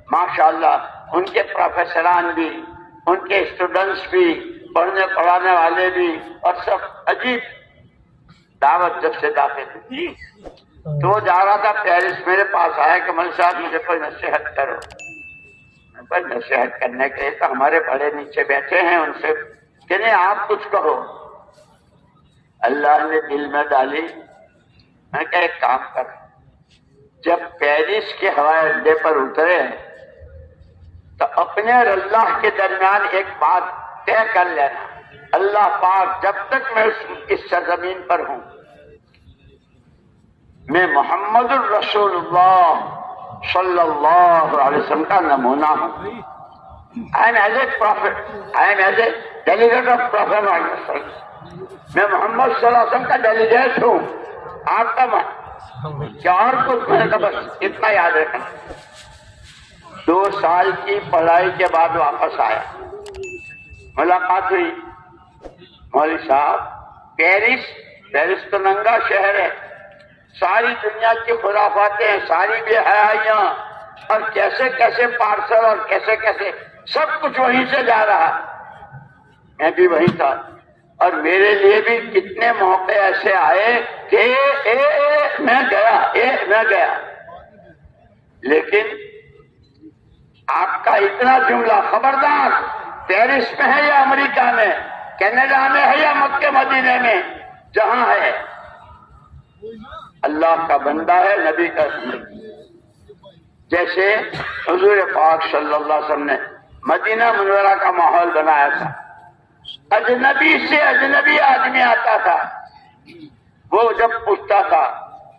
ماشاءاللہ ان کے پروفیسران بھی، ان کے اسٹوڈنٹس بھی، پڑھنے پڑھانے والے بھی، اور سب عجیب۔ دعوت جب سے داخل ہوئی تو وہ جا رہا تھا پیرس، میرے پاس آیا کہ مول صاحب مجھے کوئی نصیحت کرو۔ میں نصیحت کرنے کے لیے تو ہمارے بڑے نیچے بیٹھے ہیں، ان سے کہ نہیں آپ کچھ کہو۔ اللہ نے دل میں ڈالی، میں کہا ایک کام کر، جب پیرس کے ہوائی اڈے پر اترے تو اپنے اور اللہ کے درمیان ایک بات طے کر لینا، اللہ پاک جب تک میں اس سرزمین پر ہوں میں محمد الرسول اللہ صلی اللہ علیہ وسلم کا نمونہ ہوں۔ I am as a prophet, I am as a delegate of Prophet Muhammad۔ میں محمد صلی اللہ علیہ وسلم کا ڈیلیگیٹ ہوں، آپ کا کیا اور کچھ میں نے بس اتنا یاد رکھنا۔ 2 سال کی پڑھائی کے بعد واپس آیا، ملاقات ہوئی، مولوی صاحب پیرس تو ننگا شہر ہے، ساری دنیا کی خرافاتیں ہیں، ساری بے حیائیاں، اور کیسے کیسے پارسل اور کیسے کیسے سب کچھ وہیں سے جا رہا۔ میں بھی وہیں تھا، اور میرے لیے بھی کتنے موقع ایسے آئے کہ میں گیا، لیکن آپ کا اتنا جملہ، خبردار پیرس میں ہے یا امریکہ میں، کینیڈا میں ہے یا مکہ مدینے میں، جہاں ہے اللہ کا بندہ ہے، نبی کا جیسے حضور پاک صلی اللہ علیہ وسلم نے مدینہ منورہ کا ماحول بنایا تھا، اجنبی سے اجنبی آدمی آتا تھا، وہ جب پوچھتا تھا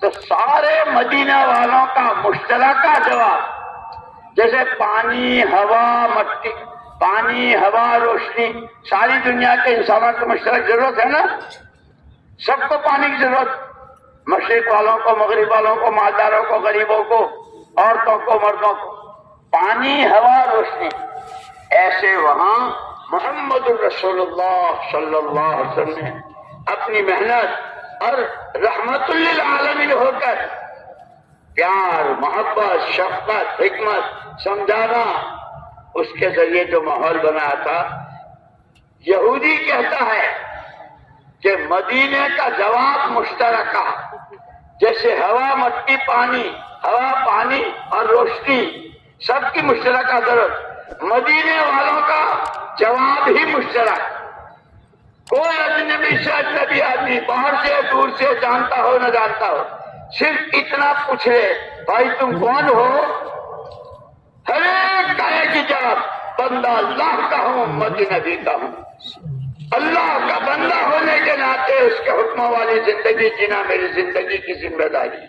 تو سارے مدینہ والوں کا مشترکہ جواب، جیسے پانی، ہوا، مٹی، پانی، ہوا، روشنی، ساری دنیا کے انسانوں کو مشترک ضرورت ہے نا، سب کو پانی کی ضرورت، مشرق والوں کو، مغرب والوں کو، مالداروں کو، غریبوں کو، عورتوں کو، مردوں کو، پانی، ہوا، روشنی۔ ایسے وہاں محمد الرسول اللہ صلی اللہ علیہ وسلم نے اپنی محنت اور رحمت للعالمین ہو کر پیار، محبت، شفقت، حکمت، سمجھانا، اس کے ذریعے جو ماحول بنایا تھا۔ یہودی کہتا ہے کہ مدینے کا جواب مشترکہ، جیسے ہوا، مٹی، پانی، ہوا، پانی اور روشنی سب کی مشترکہ ضرورت، مدینے والوں کا جواب ہی مشترک. کوئی اجنبی سے اجنبی آدمی باہر سے دور سے جانتا ہو نہ جانتا ہو, صرف اتنا پوچھ لے بھائی تم کون ہو, ہر ایک کہے کی جواب بندہ اللہ کا ہوں, امتی نبی کا ہوں. اللہ کا بندہ ہونے کے ناطے اس کے حکموں والی زندگی جینا میری زندگی کی ذمہ داری.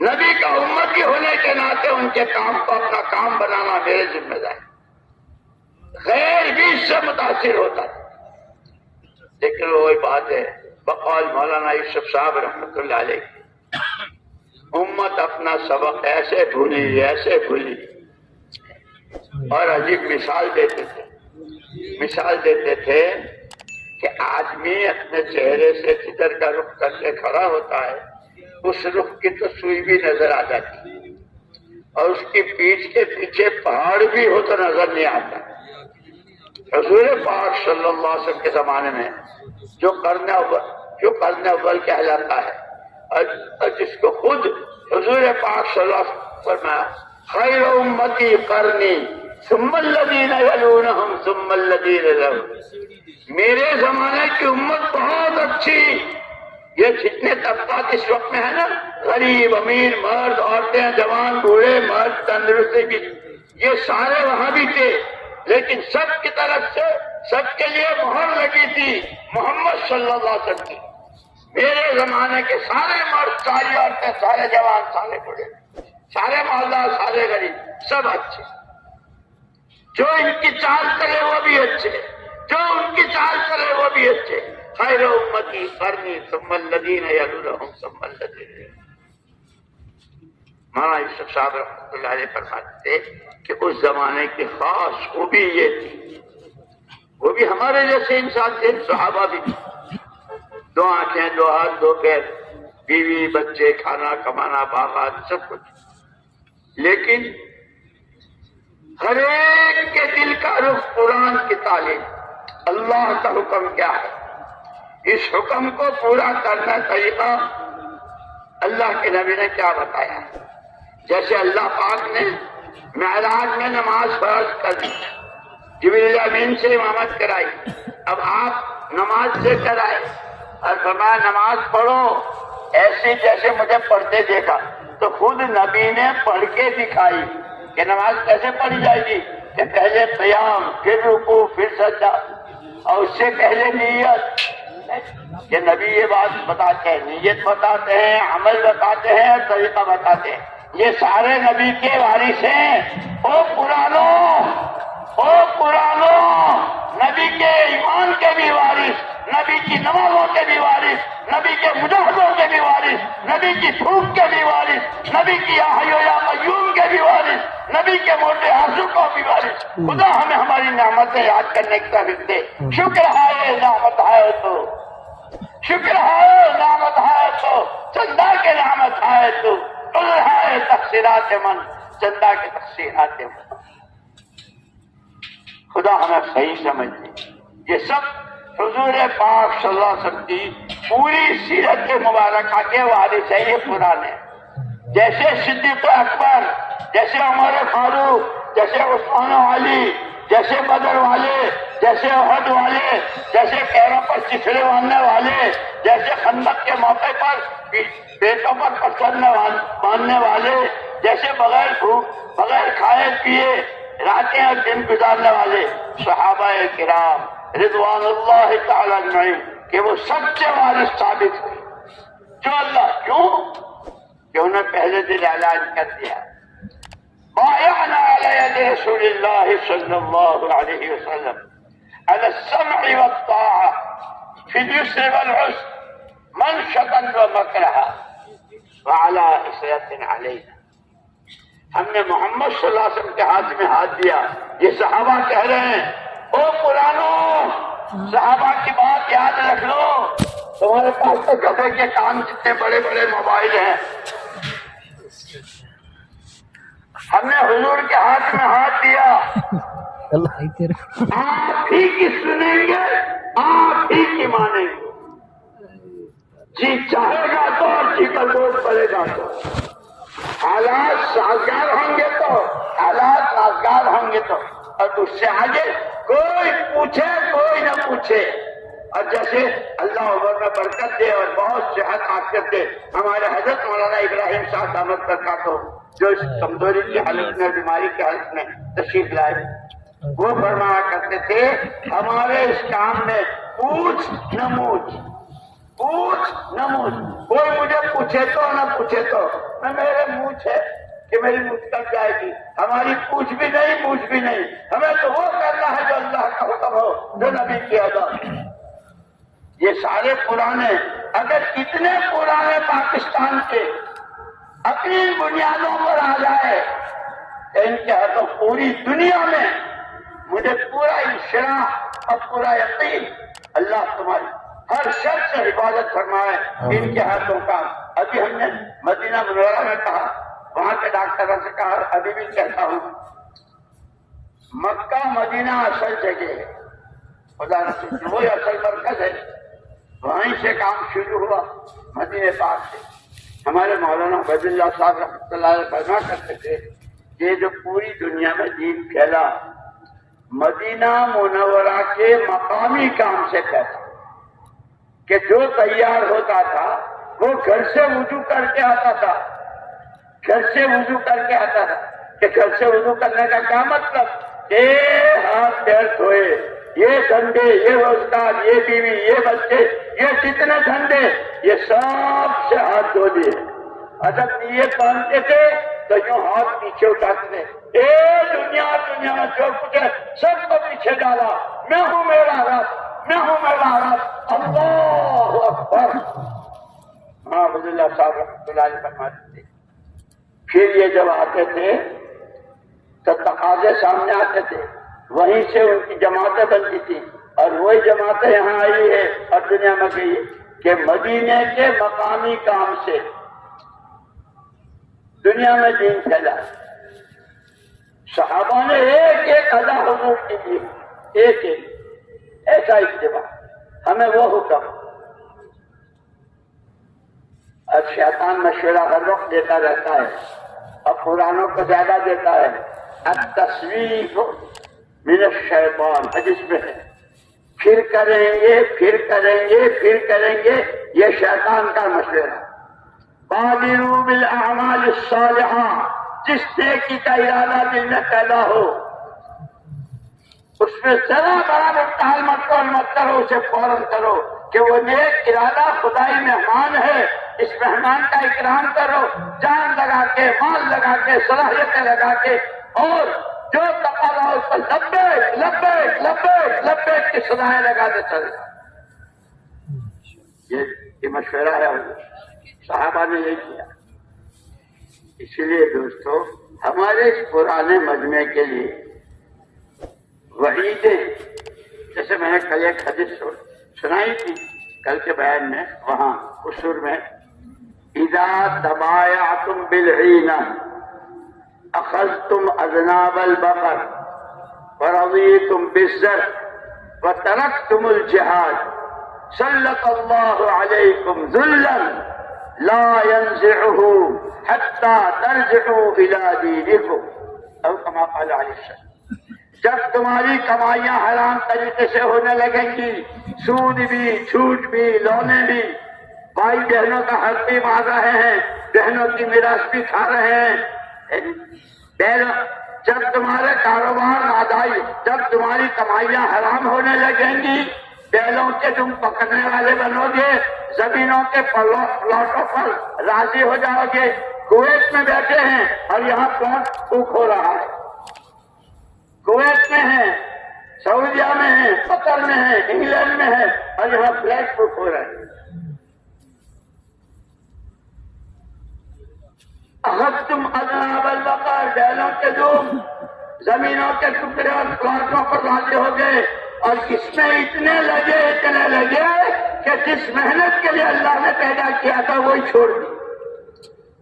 نبی کا امتی ہونے کے ناطے ان کے کام کو اپنا کام بنانا میری ذمہ داری. غیر بھی اس سے متاثر ہوتا ہے. لیکن وہی بات ہے بقول مولانا یوسف صاحب رحمۃ اللہ علیہ, امت اپنا سبق ایسے بھولی اور عجیب مثال دیتے تھے کہ آدمی اپنے چہرے سے جدھر کا رخ کر کے کھڑا ہوتا ہے اس رخ کی تو سوئی بھی نظر آ جاتی اور اس کی پیٹھ کے پیچھے پہاڑ بھی ہو تو نظر نہیں آتا. حضور پاک صلی اللہ علیہ وسلم کے زمانے میں جو قرن اول کہلاتا ہے اور جس کو خود حضور پاک صلی اللہ علیہ وسلم فرمایا خیر امتی قرنی ثم الذین یلونہم ثم الذین یلونہم, میرے زمانے کی امت بہت اچھی. یہ جتنے طبقات اس وقت میں ہے نا, غریب امیر مرد عورتیں جوان بوڑھے مرد تندرستی بھی, یہ سارے وہاں بھی تھے, لیکن سب کی طرف سے سب کے لیے مہر لگی تھی محمد صلی اللہ علیہ وسلم کی. میرے زمانے کے سارے مرد ساری عورتیں سارے جوان سارے بوڑھے سارے مالدار سارے غریب سب اچھے. جو ان کی چال چلے وہ بھی اچھے, جو ان کی چال چلے وہ بھی اچھے. خیر امتی قرنی ثم الذین یلونہم ثم الذین یلونہم. مولانا یوسف صاحب رحمۃ اللہ علیہ فرماتے تھے کہ اس زمانے کی خاص خوبی یہ تھی, وہ بھی ہمارے جیسے انسان تھے, صحابہ بھی, دو آنکھیں دو ہاتھ دو پیر, بیوی بچے کھانا کمانا باغات سب کچھ, لیکن ہر ایک کے دل کا رخ قرآن کی تعلیم, اللہ کا حکم کیا ہے, اس حکم کو پورا کرنا طریقہ اللہ کے نبی نے کیا بتایا. جیسے اللہ پاک نے معراج میں نماز فرض کر دی, جبریل امین سے امامت کرائی, اب آپ نماز سے کرائے اور فرمایا نماز پڑھو ایسی جیسے مجھے پڑھتے دیکھا. تو خود نبی نے پڑھ کے دکھائی کہ نماز کیسے پڑھی جائے گی, کہ پہلے قیام پھر رکوع پھر سجدہ, اور اس سے پہلے نیت. کہ نبی یہ بات بتاتے ہیں, نیت بتاتے ہیں, عمل بتاتے ہیں اور طریقہ بتاتے ہیں. یہ سارے نبی کے وارث ہیں. او پرانو نبی کے ایمان کے بھی وارث, نبی کی نمازوں کے بھی وارث, نبی کے مجاہدوں کے بھی وارث, نبی کی تھوک کے بھی وارث, نبی کی یا حی یا قیوم کے بھی وارث, نبی کے موٹے آنسو کو بھی وارث. خدا ہمیں ہماری نعمتیں یاد کرنے کی توفیق دے. شکر ہے نعمت ہے تو, شکر ہے نعمت ہے تو, چندہ کے نعمت ہے تو, ہے تقصیرات من, چندہ کے تقصیرات من. خدا ہمیں صحیح سمجھ لے. یہ سب حضور پاک صلی اللہ علیہ وسلم کی پوری سیرت کے مبارکہ کے وارث ہیں یہ پرانے. جیسے صدیق اکبر, جیسے عمر فاروق, جیسے عثمان علی, جیسے بدر والے, جیسے احد والے, جیسے پیروں پر چتھڑے باندھنے والے, جیسے خندق کے موقع پر پیٹوں پر پتھر باندھنے والے, جیسے بغیر بھوک بغیر کھائے پیے راتیں اور دن گزارنے والے صحابہ کرام رضوان اللہ تعالی اجمعین, کہ وہ سچے وارث ثابت ہوئے. جو اللہ کیوں کہ انہیں پہلے دن اعلان کر دیا بایعنا علی ید رسول اللہ صلی اللہ علیہ وسلم علی السمع والطاعة فی اليسر والعسر منشطا ومکرہا وعلی عصیۃ علینا. ہم نے محمد صلی اللہ علیہ وسلم کے ہاتھ میں ہاتھ دیا. یہ صحابہ کہہ رہے ہیں او قرآنو صحابہ کی بات یاد رکھ لو, تمہارے پاس تو گدھے کے کام جتنے بڑے بڑے موبائل ہیں. ہم نے حضور کے ہاتھ میں ہاتھ دیا, آپ ہی کی سنیں گے, آپ ہی کی مانیں گے. جی چاہے گا تو اور جی کا لوٹ پڑے گا تو. حالات سازگار ہوں گے تو, حالات سازگار ہوں گے تو اور اس سے آگے کوئی پوچھے کوئی نہ پوچھے. اور جیسے اللہ عمر میں برکت دے اور بہت صحت عافیت دے. ہمارے حضرت مولانا ابراہیم صاحب دامت برکاتہ جو اس کمزوری کی حالت میں بیماری کی حالت میں تشریف لائے, وہ فرمایا کرتے تھے ہمارے اس کام میں پوچھ نہ موچھ, پوچھ نہ موچھ. کوئی مجھے پوچھے تو نہ پوچھے تو نہ میرے مونچھ ہے کہ میری مونچھ کٹ جائے گی. ہماری پوچھ بھی نہیں موچھ بھی نہیں. ہمیں تو وہ کرنا ہے جو اللہ کا حکم ہو, جو نبی کی ادا. یہ سارے پرانے, اگر اتنے پرانے پاکستان کے اپنی بنیادوں پر آ جائے تو ان کے ہاتھوں پوری دنیا میں مجھے پورا انشراح اور پورا یقین اللہ تمہاری ہر شخص سے حفاظت فرمائے ان کے ہاتھوں کا. ابھی ہم نے مدینہ منورہ میں کہا, وہاں کے ڈاکٹروں سے کہا, ابھی بھی کہتا ہوں مکہ مدینہ اصل جگہ ہے, خدا رسول وہی اصل مرکز ہے. وہیں سے کام شروع ہوا مدینہ پاک سے. ہمارے مولانا عبید اللہ صاحب رحمۃ اللہ علیہ فرما کرتے تھے یہ جو پوری دنیا میں دین پھیلا مدینہ منورہ کے مقامی کام سے پھیلا, کہ جو تیار ہوتا تھا وہ گھر سے وضو کر کے آتا تھا, گھر سے وضو کر کے آتا تھا. کہ گھر سے وضو کرنے کا کیا مطلب, کہ ہاتھ پیر دھوئے, یہ دھندے, یہ روزگار, یہ بیوی, یہ بچے, یہ جتنے دھندے, یہ سب سے ہاتھ دھو لیے. اگر نیت باندھتے تھے تو یوں ہاتھ پیچھے اٹھاتے تھے, دنیا میں جو کچھ ہے سب کو پیچھے ڈالا, میں ہوں میرا رب, میں ہوں میرا رب, اللہ اکبر. ہاں عبد اللہ صاحب رحمۃ اللہ علیہ فرماتے تھے. پھر یہ جب آتے تھے تو تقاضے سامنے آتے تھے, وہیں سے ان کی جماعتیں بنتی تھی, اور وہی جماعتیں یہاں آئی ہے اور دنیا میں گئی کہ مدینے کے مقامی کام سے دنیا میں دین پھیلا. صحابہ نے ایک ایک ادا حضور کی دی, ایک ایک ایسا اتباع. ہمیں وہ حکم, اب شیطان مشورہ ہر وقت دیتا رہتا ہے, اب قرآنوں کو زیادہ دیتا ہے. التسویف من الشیطان حدیث میں ہے, پھر کریں گے پھر کریں گے پھر کریں گے, یہ شیطان کا مشورہ. بادروا بالاعمال الصالحہ, جس نیکی کا ارادہ دل میں پیدا ہو اس میں ذرا بڑا مطالعہ مت کرو, اسے فوراً کرو کہ وہ نیک ارادہ خدائی مہمان ہے, اس مہمان کا اکرام کرو, جان لگا کے, مال لگا کے, صلاحیتیں لگا کے, اور جو تقاضا اس پر لبیک لبیک لبیک لبیک کی صدایں لگاتے چلے. یہ مشورہ ہے, صحابہ نے یہ کیا. اس لیے دوستو ہمارے اس پرانے مجمع کے لیے وعیدیں, جیسے میں نے کل ایک حدیث سنائی تھی کل کے بیان میں, وہاں قصور میں, اذا تبایعتم بالعینہ اخذتم اذناب البقر ورضیتم بالزرع وترکتم الجہاد سلط اللہ علیکم ذلا لا ينزعه حتى ترجعوا الى دینکم او کما قال علیہ السلام. جب تمہاری کمائیاں حرام طریقے سے ہونے لگیں گی, سود بھی, جھوٹ بھی, لونے بھی, بھائی بہنوں کا حق بھی مار رہے ہیں, بہنوں کی میراث بھی کھا رہے ہیں, جب تمہارے کاروبار نادائی, جب تمہاری کمائیاں حرام ہونے لگیں گی, بیلوں کے تم پکڑنے والے بنو گے, زمینوں کے پلاٹوں پر راضی ہو جاؤ گے. کویت میں بیٹھے ہیں اور یہاں پلاٹ بک ہو رہا ہے, کویت میں ہے, سعودیہ میں ہے, قطر میں ہے, انگلینڈ میں ہے, اور یہاں فلیٹ بک ہو رہے ہیں. اخذتم اذناب البقر, بیلوں کے دم, زمینوں کے ٹکڑے اور پلاٹوں پر راضی ہو گئے, اور اس میں اتنے لگے کہ جس محنت کے لیے اللہ نے پیدا کیا تھا وہی چھوڑ دی.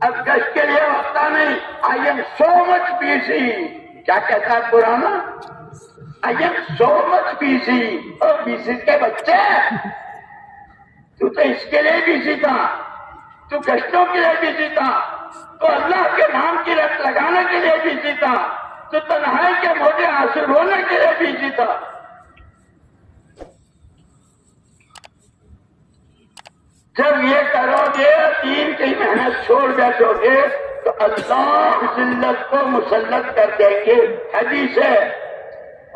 اب گشت کے لیے وقت نہیں, I am so much busy. کیا کہتا ہے پرانا, I am so much busy. اور بیزی کے بچے, تو اس کے لیے بیزی تھا, تو گشتوں کے لیے بیزی تھا, تو اللہ کے نام کی رت لگانے کے لیے بیزی تھا, تو تنہائی کے موقع حاصل ہونے کے لیے بیجی تھا. جب یہ کرو گے دین کی محنت چھوڑ بیٹھو گے تو اللہ ذلت کو مسلط کر دیں گے. حدیث ہے.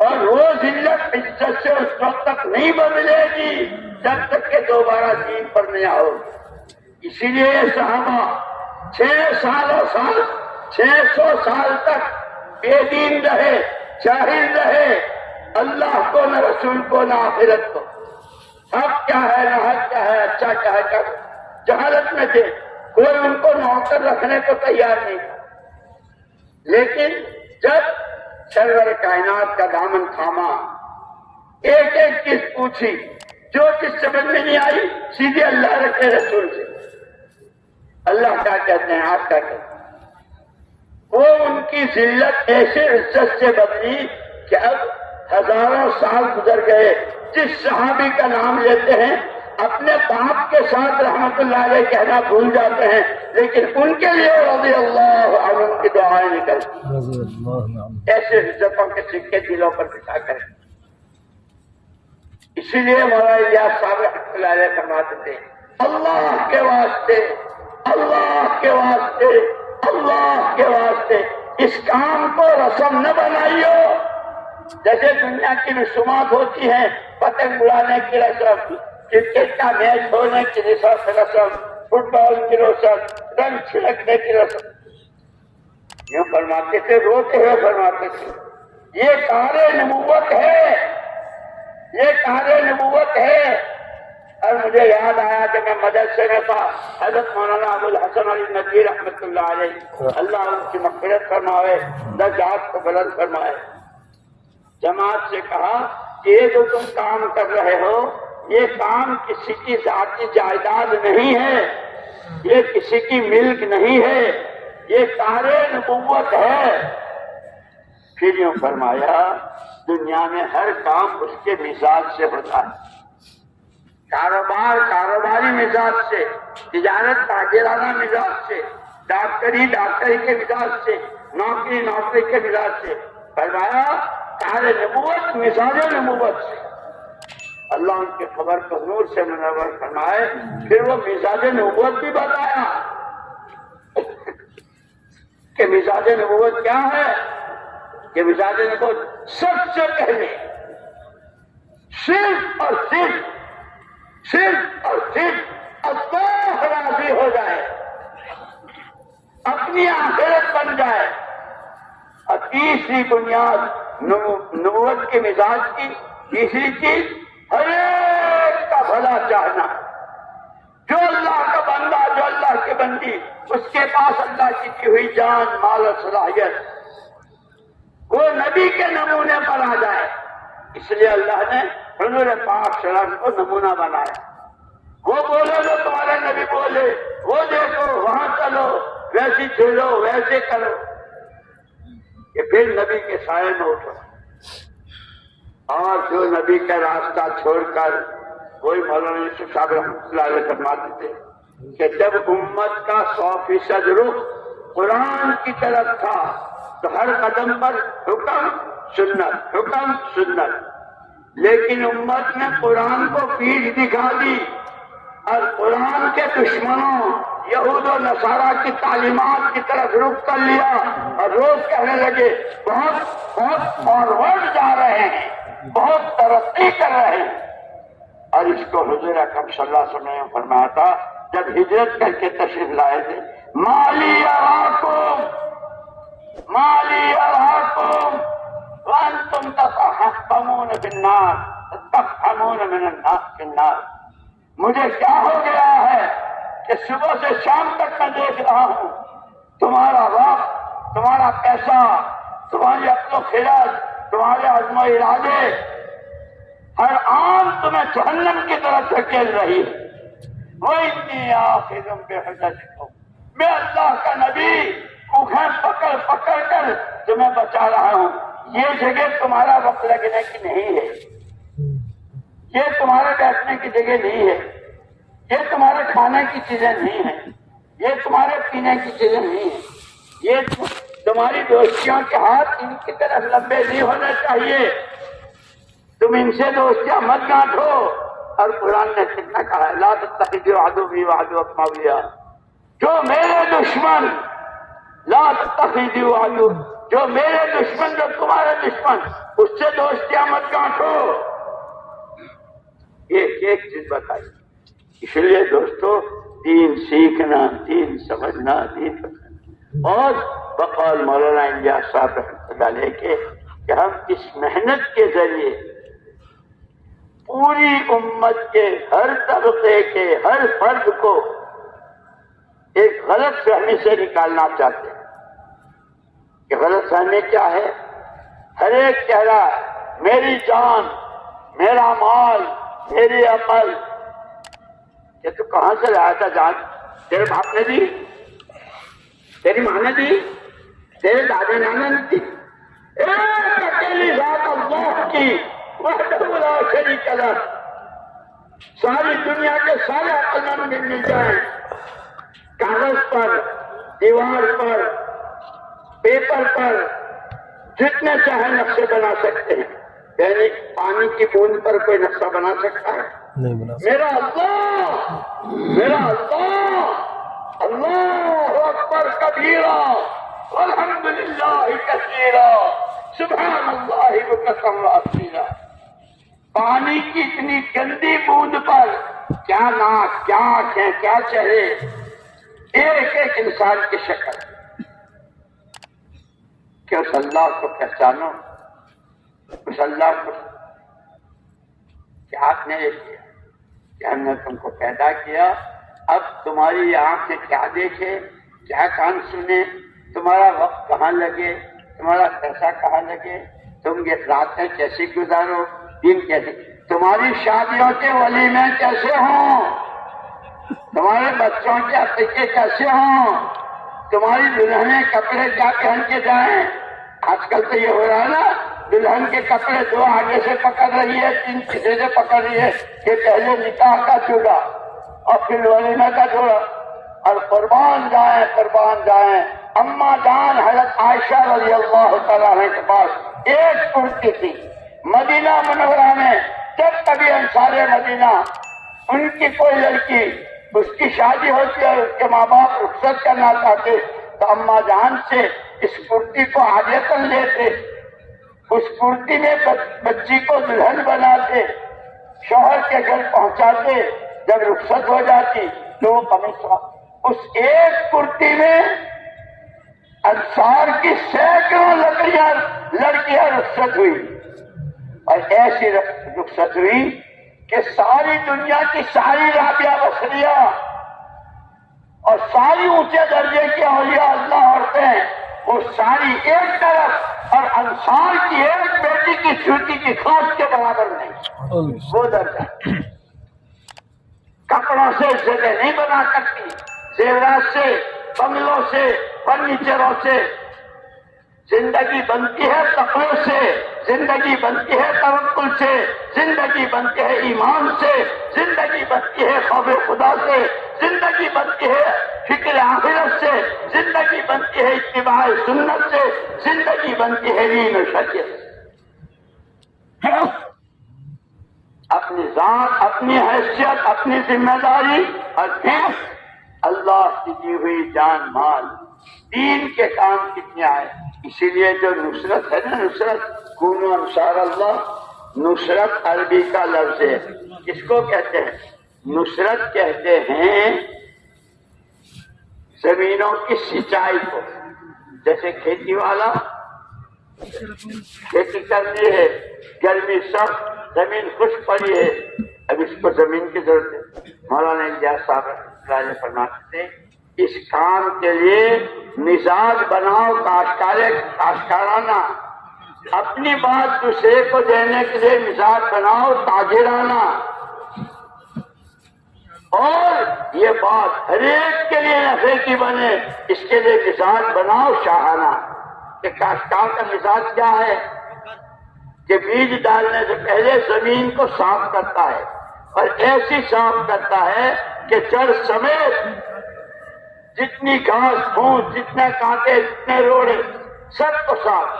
اور وہ ذلت عزت سے اس وقت تک نہیں بدلے گی جب تک کہ دوبارہ دین پر نہیں آؤ. اسی لیے صحابہ 600 سال تک بے دین رہے, جاہل رہے, اللہ کو نہ رسول کو نہ آخرت کو, حق کیا ہے نہ حق کیا ہے, اچھا کیا ہے کیا, جہالت میں تھے. کوئی ان کو نوکر رکھنے کو تیار نہیں تھا. لیکن جب سرور کائنات کا دامن تھاما, ایک ایک چیز پوچھی, جو چیز سمجھ میں نہیں آئی سیدھے اللہ رکھے رسول سے, اللہ کیا کہتے ہیں آپ کیا کہتے ہیں. وہ ان کی ذلت ایسے عزت سے بدلی کہ اب ہزاروں سال گزر گئے. جس صحابی کا نام لیتے ہیں اپنے باپ کے ساتھ رحمت اللہ علیہ کہنا بھول جاتے ہیں, لیکن ان کے لیے رضی اللہ عنہ کی دعائیں نکلتی. ایسے عزتوں کے سکے دلوں پر بچھا کر. اسی لیے مولانا الیاس صاحب رحمت اللہ علیہ فرماتے تھے, اللہ کے واسطے, اللہ کے واسطے, اللہ کے واسطے اس کام کو رسم نہ بنائیو. جیسے دنیا کی رسومات ہوتی ہیں, پتنگ اڑانے کی رسم, کرکٹ کا میچ ہونے کی رسم, فٹ بال کی رسم, رنگ چھڑکنے کی رسم. یوں فرماتے تھے, روتے ہوئے فرماتے تھے, یہ کار نبوت ہے, یہ کار نبوت ہے. اور مجھے یاد آیا کہ میں مدرسے میں تھا, حضرت مولانا ابو الحسن علی ندوی رحمۃ اللہ علیہ, اللہ ان کی مغفرت فرمائے, درجات کو بلند فرمائے. جماعت سے کہا کہ یہ جو تم کام کر رہے ہو یہ کام کسی کی ذاتی جائیداد نہیں ہے, یہ کسی کی ملک نہیں ہے, یہ کار نبوت ہے. پھر یوں فرمایا, دنیا میں ہر کام اس کے مزاج سے ہوتا ہے. کاروبار کاروباری مزاج سے, تجارت تاجرانہ مزاج سے, ڈاکٹری ڈاکٹری کے مزاج سے, نوکری نوکری کے مزاج سے. فرمایا کار نبوت مزاج نبوت سے. اللہ ان کی خبر کو نور سے منور فرمائے. پھر وہ مزاج نبوت بھی بتایا کہ مزاج نبوت کیا ہے. کہ مزاج نبوت سب سے پہلے صرف اور صرف اللہ راضی ہو جائے, اپنی آخرت بن جائے. اور تیسری بنیاد نبوت کے مزاج کی, تیسری چیز ہر ایک کا بھلا چاہنا. جو اللہ کا بندہ, جو اللہ کی بندی, اس کے پاس اللہ کی دی ہوئی جان, مال اور صلاحیت, وہ نبی کے نمونے پر آ جائے. اس لیے اللہ نے حضور پاک صلی اللہ علیہ وسلم کو نمونہ بنایا. وہ بولے جو تمہارے نبی بولے, وہ دیکھو, وہاں چلو, ویسی کھیلو, ویسے کرو, کہ پھر نبی کے سائے میں اٹھو. اور جو نبی کا راستہ چھوڑ کر, وہی مولانا یوسف صاحب رحمۃ اللہ علیہ فرماتے تھے کہ جب امت کا 100% رخ قرآن کی طرف تھا تو ہر قدم پر حکم سنت, حکم سنت. لیکن امت نے قرآن کو پیٹھ دکھا دی اور قرآن کے دشمنوں یہود و نصارہ کی تعلیمات کی طرف رخ کر لیا, اور روز کہنے لگے بہت بہت فارورڈ جا رہے ہیں, بہت ترقی کر رہے ہیں. اور اس کو حضور اکرم صلی اللہ علیہ وسلم نے فرمایا تھا جب ہجرت کر کے تشریف لائے تھے, مالی اراکم وانتم تتحطمون بالنار تفحمون من الناس في النار. مجھے کیا ہو گیا ہے کہ صبح سے شام تک میں دیکھ رہا ہوں تمہارا وقت, تمہارا پیسہ, تمہاری عقل و خرد, تمہارے عزم و ارادے, ہر آن تمہیں جہنم کی طرف دھکیل رہی ہے. وَإِنِّي آخِذٌ بِحُجَتِكُمْ, میں اللہ کا نبی اونگیں پکڑ پکڑ کر تمہیں بچا رہا ہوں. یہ جگہ تمہارا وقت لگنے کی نہیں ہے, یہ تمہارے بیٹھنے کی جگہ نہیں ہے, یہ تمہارے کھانے کی چیزیں نہیں ہیں, یہ تمہارے پینے کی چیزیں نہیں ہیں, یہ تمہاری دوستیوں کے ہاتھ ان کی طرف لمبے نہیں ہونے چاہیے، تم ان سے دوستیاں مت گانٹھو۔ اور قرآن نے کتنا کہا ہے، لا تتخذوا عدوی وعدوکم اولیاء، جو میرے دشمن، لا تتخذوا عدو، جو میرے دشمن، جو تمہارے دشمن، اس سے دوستیاں مت گانٹھو۔ ایک چیز بتائی، اس لیے دوستو دین سیکھنا، دین سمجھنا، دین پسند۔ اور بقول مولانا الیاس صاحب رحمۃ اللہ علیہ کے کہ ہم اس محنت کے ذریعے پوری امت کے ہر طبقے کے ہر فرد کو ایک غلط فہمی سے نکالنا چاہتے ہیں کہ غلط فہمی کیا ہے؟ ہر ایک کہہ رہا ہے میری جان، میرا مال، میری عقل۔ کہ تو کہاں سے لایا تھا جان؟ تیرے باپ نے دی؟ تیری ماں نے دی؟ تیرے دادا نانا نے دی؟ ایک اکیلی ذات اللہ کی وحدہ لا شریک لہ، ساری دنیا کے سارے عقل مند مل جائیں، کاغذ پر، دیوار پر، پیپر پر جتنے چاہے نقشے بنا سکتے ہیں، یعنی پانی کی بوند پر کوئی نقشہ بنا سکتا ہے؟ نہیں بنا میرا اللہ، میرا اللہ، اللہ اکبر کبیرہ والحمدللہ کثیرہ سبحان اللہ بکثرۃ واصیلا۔ پانی کی اتنی گندی بوند پر کیا ناک، کیا آنکھیں، کیا چہرے، ایک ایک انسان کی شکل، کہ اس اللہ کو پہچانو، اس اللہ کو کہ آپ نے یہ کیا کہ ہم نے تم کو پیدا کیا، اب تمہاری آنکھیں کیا دیکھے، کیا کان سنے، تمہارا وقت کہاں لگے، تمہارا پیسہ کہاں لگے، تم یہ راتیں کیسی گزارو، دن کیسے، تمہاری شادیوں کے ولیمے کیسے ہوں، تمہارے بچوں کے عقیقے کیسے ہوں، تمہاری دلہنیں کپڑے کیا پہن کے جائیں۔ آج کل تو یہ ہو رہا ہے نا، دلہن کے کپڑے دو آگے سے پکڑ رہی ہے، تین پیچھے سے پکڑ رہی ہے، کہ پہلے نکاح کا چولہا اور پھر ولیمہ کا چولہا۔ اور قربان جائیں، قربان جائیں، اماں جان حضرت عائشہ رضی اللہ تعالیٰ عنہ کے پاس ایک کرتی تھی مدینہ منورہ میں۔ جب کبھی انصار مدینہ ان کی کوئی لڑکی، اس کی شادی ہوتی ہے، اس کے ماں باپ رخصت کرنا چاہتے تو اماں جان سے اس کرتی کو عادتاً لیتے، اس کرتی میں بچی کو دلہن بناتے، شوہر کے گھر پہنچاتے، جب رخصت ہو جاتی تو وہ قمیص، اس ایک کرتی میں انصار کی سینکڑوں لڑکیاں رخصت ہوئی، اور ایسی رخصت ہوئی کہ ساری دنیا کی ساری رابعہ بصریہ اور ساری اونچے درجے کی اولیاء اللہ عورتیں وہ ساری ایک طرف، اور انصار کی ایک بیٹی کی چھوٹی کی خاص کے برابر نہیں، وہ درجہ۔ کپڑوں سے جگہ نہیں بنا سکتی، زیورات سے، بنگلوں سے، فرنیچروں سے، زندگی بنتی ہے تقوی سے، زندگی بنتی ہے توکل سے، زندگی بنتی ہے ایمان سے، زندگی بنتی ہے خوف خدا سے، زندگی بنتی ہے فکر آخرت سے، زندگی بنتی ہے اتباع سنت سے، زندگی بنتی ہے دین و شریعت سے۔ اپنی ذات، اپنی حیثیت، اپنی ذمہ داری، اور پھر اللہ کی دی ہوئی جان مال، دین کے کام کتنے آئے۔ اسی لیے جو نصرت ہے نا، نصرت، کونوا انصار اللہ، نصرت عربی کا لفظ ہے۔ کس کو کہتے ہیں؟ نصرت کہتے ہیں زمینوں کی سینچائی کو۔ جیسے کھیتی والا کھیتی کرتی ہے، گرمی سخت، زمین خشک پڑی ہے، اب اس کو زمین کی ضرورت ہے۔ مولانا الیاس صاحب فرماتے تھے اس کام کے لیے مزاج بناؤ کاشتکارانہ، اپنی بات دوسرے کو دینے کے لیے مزاج بناؤ تاجرانہ، اور یہ بات ہر ایک کے لیے نفع کی بنے، اس کے لیے مزاج بناؤ شاہانہ۔ کہ کاشتکار کا مزاج کیا ہے؟ کہ بیج ڈالنے سے پہلے زمین کو صاف کرتا ہے، اور ایسی صاف کرتا ہے کہ جڑ سمیت جتنی گھاس پھوس، جتنے کانٹے، جتنے روڑے سب کو ساتھ،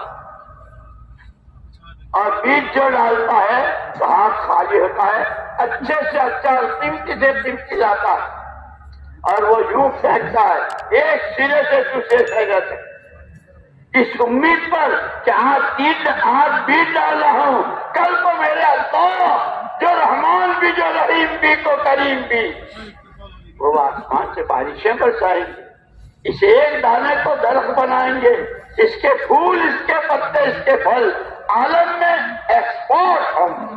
اور بیج جو ڈالتا ہے تو ہاتھ خالی ہوتا ہے، اچھے سے اچھا اور قیمتی سے قیمتی لاتا ہے، اور وہ یوں پھینکتا ہے ایک سرے سے دوسرے سرے تک، اس امید پر کہ آج بیج ڈال رہا ہوں، کل کو میرے اللہ جو رحمان بھی، جو رحیم بھی، کو کریم بھی، وہ آسمان سے بارشیں برسائیں گے، اس ایک دانے کو درخت بنائیں گے، اس کے پھول، اس کے پتے، اس کے پھل عالم میں ایکسپورٹ ہوں گے۔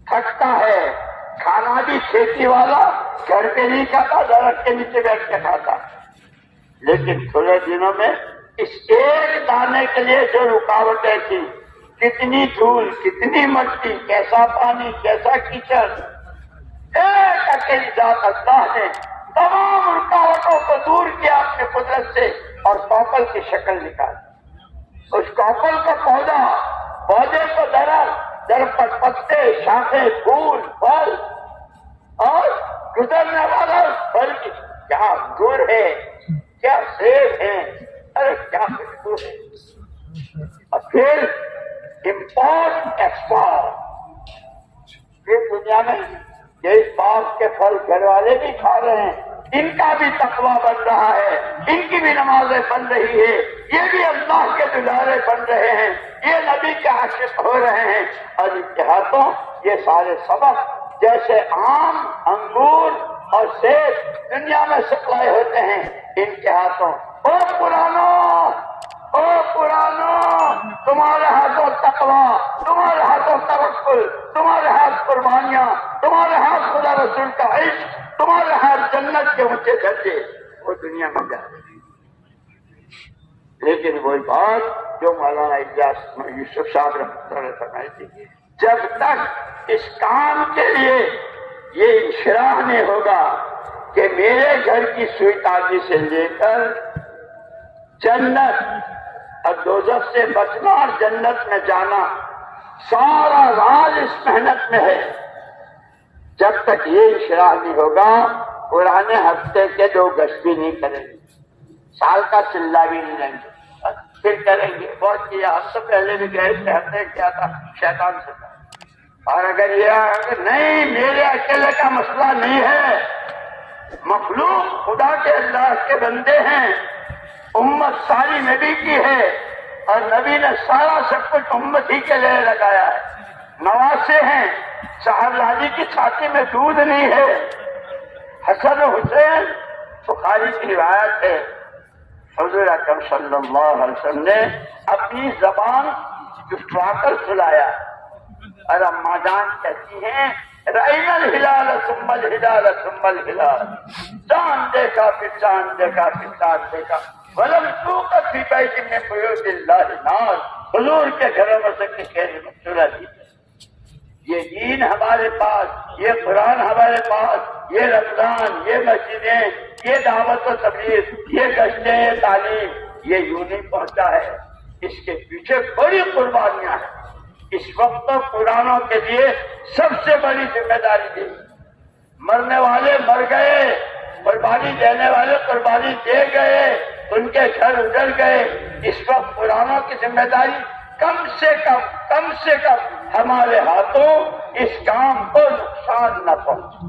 تھکتا ہے کھانا بھی کھیتی والا گھر پہ نہیں کھاتا، درخت کے نیچے بیٹھ کے کھاتا، لیکن تھوڑے دنوں میں اس ایک دانے کے لیے جو رکاوٹیں تھی، کتنی دھول، کتنی مٹی، کیسا پانی، کیسا کیچڑ، ایک اکیلی ذات اللہ نے تمام رکاوٹوں کو دور کیا اپنے قدرت سے، اور کوپل کی شکل نکالی۔ اس کوپل کا پودے کو درخت پر پتے، شاخیں، پھول، پھل، اور گزرنے والا پھل کی کیا انگور ہے، کیا سیب ہے، ارے کیا خوشبو ہے، اور پھر امپورٹ ایکسپورٹ۔ پھر دنیا میں یہ اس باغ کے پھل گھر والے بھی کھا رہے ہیں، ان کا بھی تقویٰ بن رہا ہے، ان کی بھی نمازیں بن رہی ہے، یہ بھی اللہ کے دلارے بن رہے ہیں، یہ نبی کے عاشق ہو رہے ہیں، اور ان کے ہاتھوں یہ سارے سبق جیسے آم، انگور اور سیب دنیا میں سپلائی ہوتے ہیں، ان کے ہاتھوں او پرانو تمہارے ہاتھوں تقویٰ، تمہارے ہاتھوں توکل، تمہارے ہاتھ قربانیاں، تمہارے ہاتھ خدا رسول کا عشق، تمہارے ہاتھ جنت کے اونچے درجے، وہ دنیا میں جا رہی۔ لیکن وہی بات جو مولانا الیاس یوسف صاحب رحمۃ اللہ فرمائی تھی، جب تک اس کام کے لیے یہ انشراح نہیں ہوگا کہ میرے گھر کی سوئی تازی سے لے کر جنت اور دوزخ سے بچنا اور جنت میں جانا، سارا راز اس محنت میں ہے، جب تک یہ انشراح نہیں ہوگا پرانے ہفتے کے 2 گشت بھی نہیں کریں گے، سال کا چلہ بھی نہیں لیں گے، پھر کریں گے بہت کیا، ہم تو پہلے بھی گئے تھے، ہم نے کیا تھا شیطان سے تھا۔ اور اگر یہ نہیں، میرے اکیلے کا مسئلہ نہیں ہے، مخلوق خدا کے اللہ کے بندے ہیں، امت ساری نبی کی ہے، اور نبی نے سارا سب کچھ امت ہی کے لیے لگایا ہے، نواسے ہیں، صاحب لادی کی چھاتی میں دودھ نہیں ہے، حسن و حسین بخاری کی روایت ہے، حضور اکرم صلی اللہ علیہ وسلم نے اپنی زبان چٹرا کر سلایا، اور اماں جان کہتی ہیں رأینا الہلال ثم الہلال ثم الہلال، چاند دیکھا پھر چاند دیکھا پھر چاند دیکھا، ولم توقد فی بیت من بیوت اللہ نار، حضور کے گھروں میں سے کسی نے سورج دی۔ یہ دین ہمارے پاس، یہ قرآن ہمارے پاس، یہ رمضان، یہ مسجدیں، یہ دعوت و تبلیغ، یہ گشتیں، یہ تعلیم، یہ یوں نہیں پہنچا ہے، اس کے پیچھے بڑی قربانیاں ہیں۔ اس وقت تو قرآنوں کے لیے سب سے بڑی ذمہ داری دی، مرنے والے مر گئے، قربانی دینے والے قربانی دے گئے، ان کے گھر اجڑ گئے، اس وقت قرآنوں کی ذمہ داری کم سے کم ہمارے ہاتھوں اس کام کو نقصان نہ پہنچے۔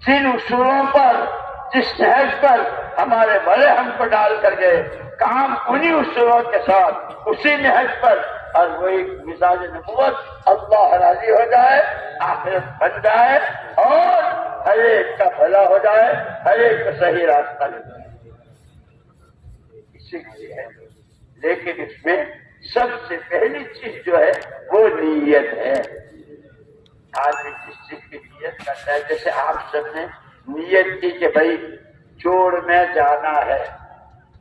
جن اصولوں پر، جس نہج پر ہمارے بڑے ہم کو ڈال کر گئے، کام انہی اصولوں کے ساتھ، اسی نہج پر، اور وہی مزاج نبوت، اللہ راضی ہو جائے، آخرت بن جائے، اور ہر ایک کا بھلا ہو جائے، ہر ایک کو صحیح راستہ مل جائے، اسی لیے ہے۔ لیکن اس میں سب سے پہلی چیز جو ہے وہ نیت ہے۔ آدمی جس چیز کی نیت کرتا ہے، جیسے آپ سب نے نیت کی کہ بھائی چوڑ میں جانا ہے،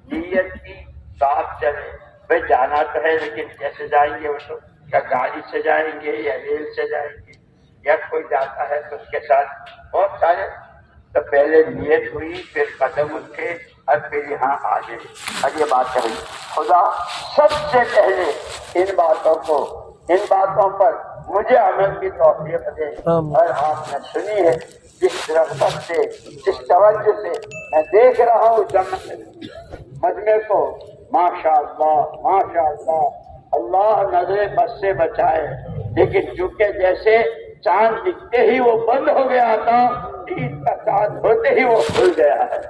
نیت کی تو آپ چلے، بھائی جانا تو ہے لیکن کیسے جائیں گے؟ وہ تو کیا گاڑی سے جائیں گے یا ریل سے جائیں گے، یا کوئی جاتا ہے تو اس کے ساتھ بہت سارے، تو پہلے نیت ہوئی، پھر قدم اٹھے، اور پھر یہاں آ گئے، اور یہ بات کہی۔ خدا سب سے پہلے ان باتوں پر مجھے عمل کی توفیق دے۔ اور آپ نے سنی ہے جس رغبت سے، جس توجہ سے میں دیکھ رہا ہوں مجمع کو، ماشاء اللہ اللہ نظر بس سے بچائے، لیکن چونکہ جیسے چاند دکھتے ہی وہ بند ہو گیا تھا، عید کا چاند ہوتے ہی وہ کھل گیا ہے۔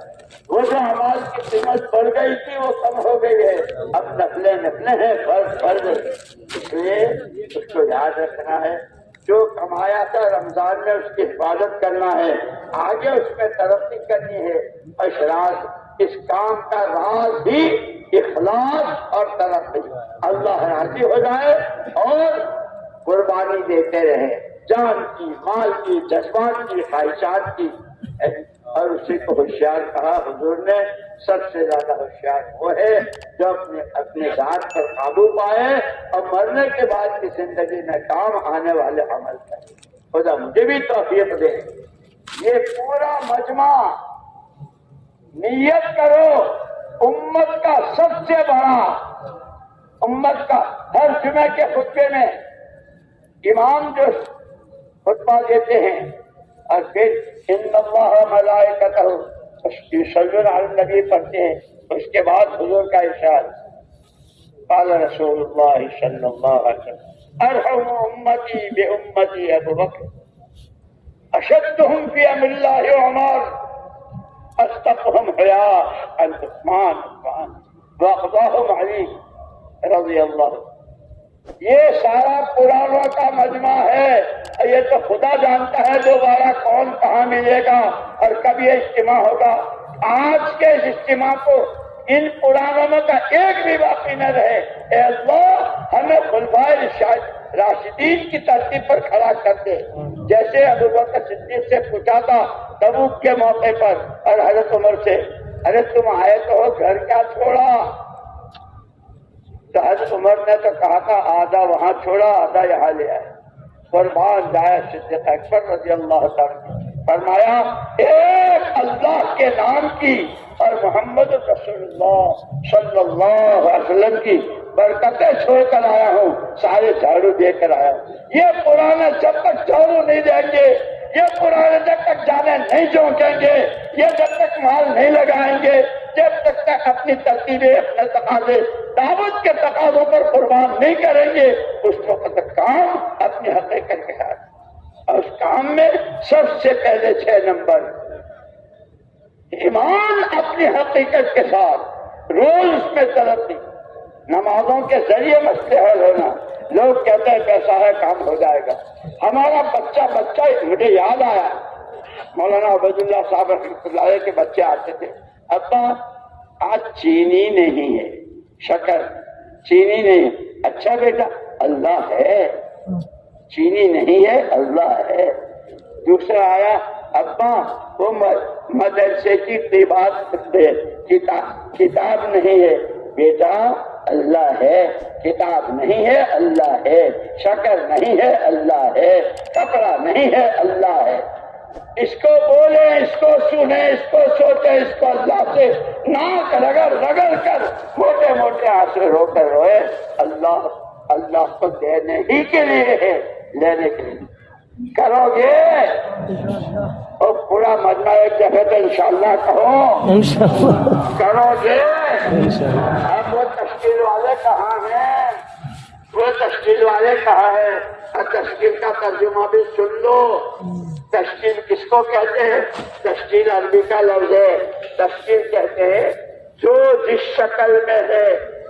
وہ جو اعمال کی قیمت بڑھ گئی تھی وہ کم ہو گئی ہے، اب نفلیں ہیں، فرض۔ اس لیے اس کو یاد رکھنا ہے، جو کمایا تھا رمضان میں اس کی حفاظت کرنا ہے، آگے اس میں ترقی کرنی ہے۔ اشراف اس کام کا راز ہی اخلاص اور ترقی، اللہ راضی ہو جائے اور قربانی دیتے رہے، جان کی، مال کی، جذبات کی، خواہشات کی، اور اسی کو ہوشیار کہا حضور نے۔ سب سے زیادہ ہوشیار وہ ہے جو اپنے ذات پر قابو پائے اور مرنے کے بعد کی زندگی میں کام آنے والے عمل کرے۔ خدا مجھے بھی توفیق دے۔ یہ پورا مجمع نیت کرو، امت کا سب سے بڑا، امت کا ہر جمعے کے خطبے میں امام جو خطبہ دیتے ہیں اور پھر ان اللہ ملائکتہ یصلون علی النبی پڑھتے ہیں، اس کے بعد حضور کا ارشاد قال رسول اللہ صلی اللہ علیہ وسلم ارحم امتی بامتی ابو بکر اشدهم فی امر اللہ عمر اصدقهم حیاء عثمان واقضاهم علی رضی اللہ۔ یہ سارا پرانوں کا مجمع ہے، یہ تو خدا جانتا ہے دوبارہ کون کہاں ملے گا اور کب یہ اجتماع ہوگا۔ آج کے اس اجتماع کو ان پرانوں میں کا ایک بھی باقی نہ رہے۔ اے اللہ ہمیں خلفائے راشدین کی ترتیب پر کھڑا کر دے، جیسے ابوبکر صدیق سے پوچھا تھا تبوک کے موقع پر اور حضرت عمر سے، ارے تم آئے تو ہو گھر کیا چھوڑا؟ تو حضرت عمر نے تو کہا تھا آدھا وہاں چھوڑا آدھا یہاں لے آئے۔ قربان جائے صدیق اکبر رضی اللہ تعالیٰ، فرمایا ایک اللہ کے نام کی اور محمد رسول اللہ صلی اللہ علیہ وسلم کی برکتیں چھوڑ کر آیا ہوں، سارے جھاڑو دے کر آیا ہوں۔ یہ پرانے جب تک جھاڑو نہیں دیں گے، یہ پرانے جب تک جانے نہیں چونکیں گے، یہ جب تک مال نہیں لگائیں گے، جب تک اپنی ترتیبیں، اپنے تقاضے دعوت کے تقاضوں پر قربان نہیں کریں گے، اس وقت کام اپنی حقیقت کے ساتھ، اور اس کام میں سب سے پہلے 6 نمبر ایمان اپنی حقیقت کے ساتھ، روز اس میں ترقی، نمازوں کے ذریعے مسئلے حل ہونا۔ لوگ کہتے ہیں پیسہ ہے کام ہو جائے گا۔ ہمارا بچہ مجھے یاد آیا، مولانا عبید اللہ صاحب رحمۃ اللہ علیہ کے بچے آتے تھے، ابا آج چینی نہیں ہے، شکر چینی نہیں ہے۔ اچھا بیٹا اللہ ہے، چینی نہیں ہے اللہ ہے۔ دوسرا آیا، ابا وہ مدرسے کی کتاب نہیں ہے، بیٹا اللہ ہے، کتاب نہیں ہے اللہ ہے، شکر نہیں ہے اللہ ہے، کپڑا نہیں ہے اللہ ہے۔ اس کو بولے، اس کو سنے، اس کو سوچے، اس کو اللہ سے ناک رگڑ کر موٹے موٹے آنسو رو کر روئے۔ اللہ کو دینے ہی کے لیے ہے، لینے کے لیے کرو گے اور پورا مجمع ایک جگہ تو انشاءاللہ کہو کرو گے۔ اب وہ تشکیل والے کہاں ہیں؟ وہ تشکیل والے کہاں ہیں؟ اور تشکیل کا ترجمہ بھی سن لو۔ تشکیل کس کو کہتے ہیں؟ تشکیل عربی کا لفظ ہے۔ تشکیل کہتے ہیں جو جس شکل میں ہے،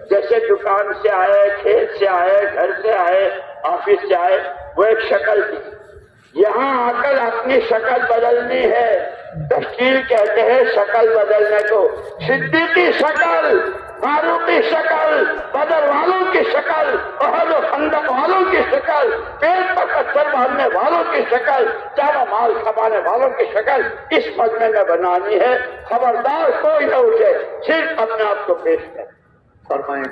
جیسے دکان سے آئے، کھیت سے آئے، گھر سے آئے، آفس سے آئے، وہ ایک شکل تھی، یہاں آ کر اپنی شکل بدلنی ہے۔ تشکیل کہتے ہیں شکل بدلنے کو۔ صدیقی شکل، فاروقی شکل، بدر والوں کی شکل، احد و خندق والوں کی شکل، پیٹ پر پتھر باندھنے والوں کی شکل، زیادہ مال کمانے والوں کی شکل اس مجمع میں بنانی ہے۔ خبردار کوئی نہ اٹھے، صرف اپنے آپ کو پیش کرے۔ فرمائیں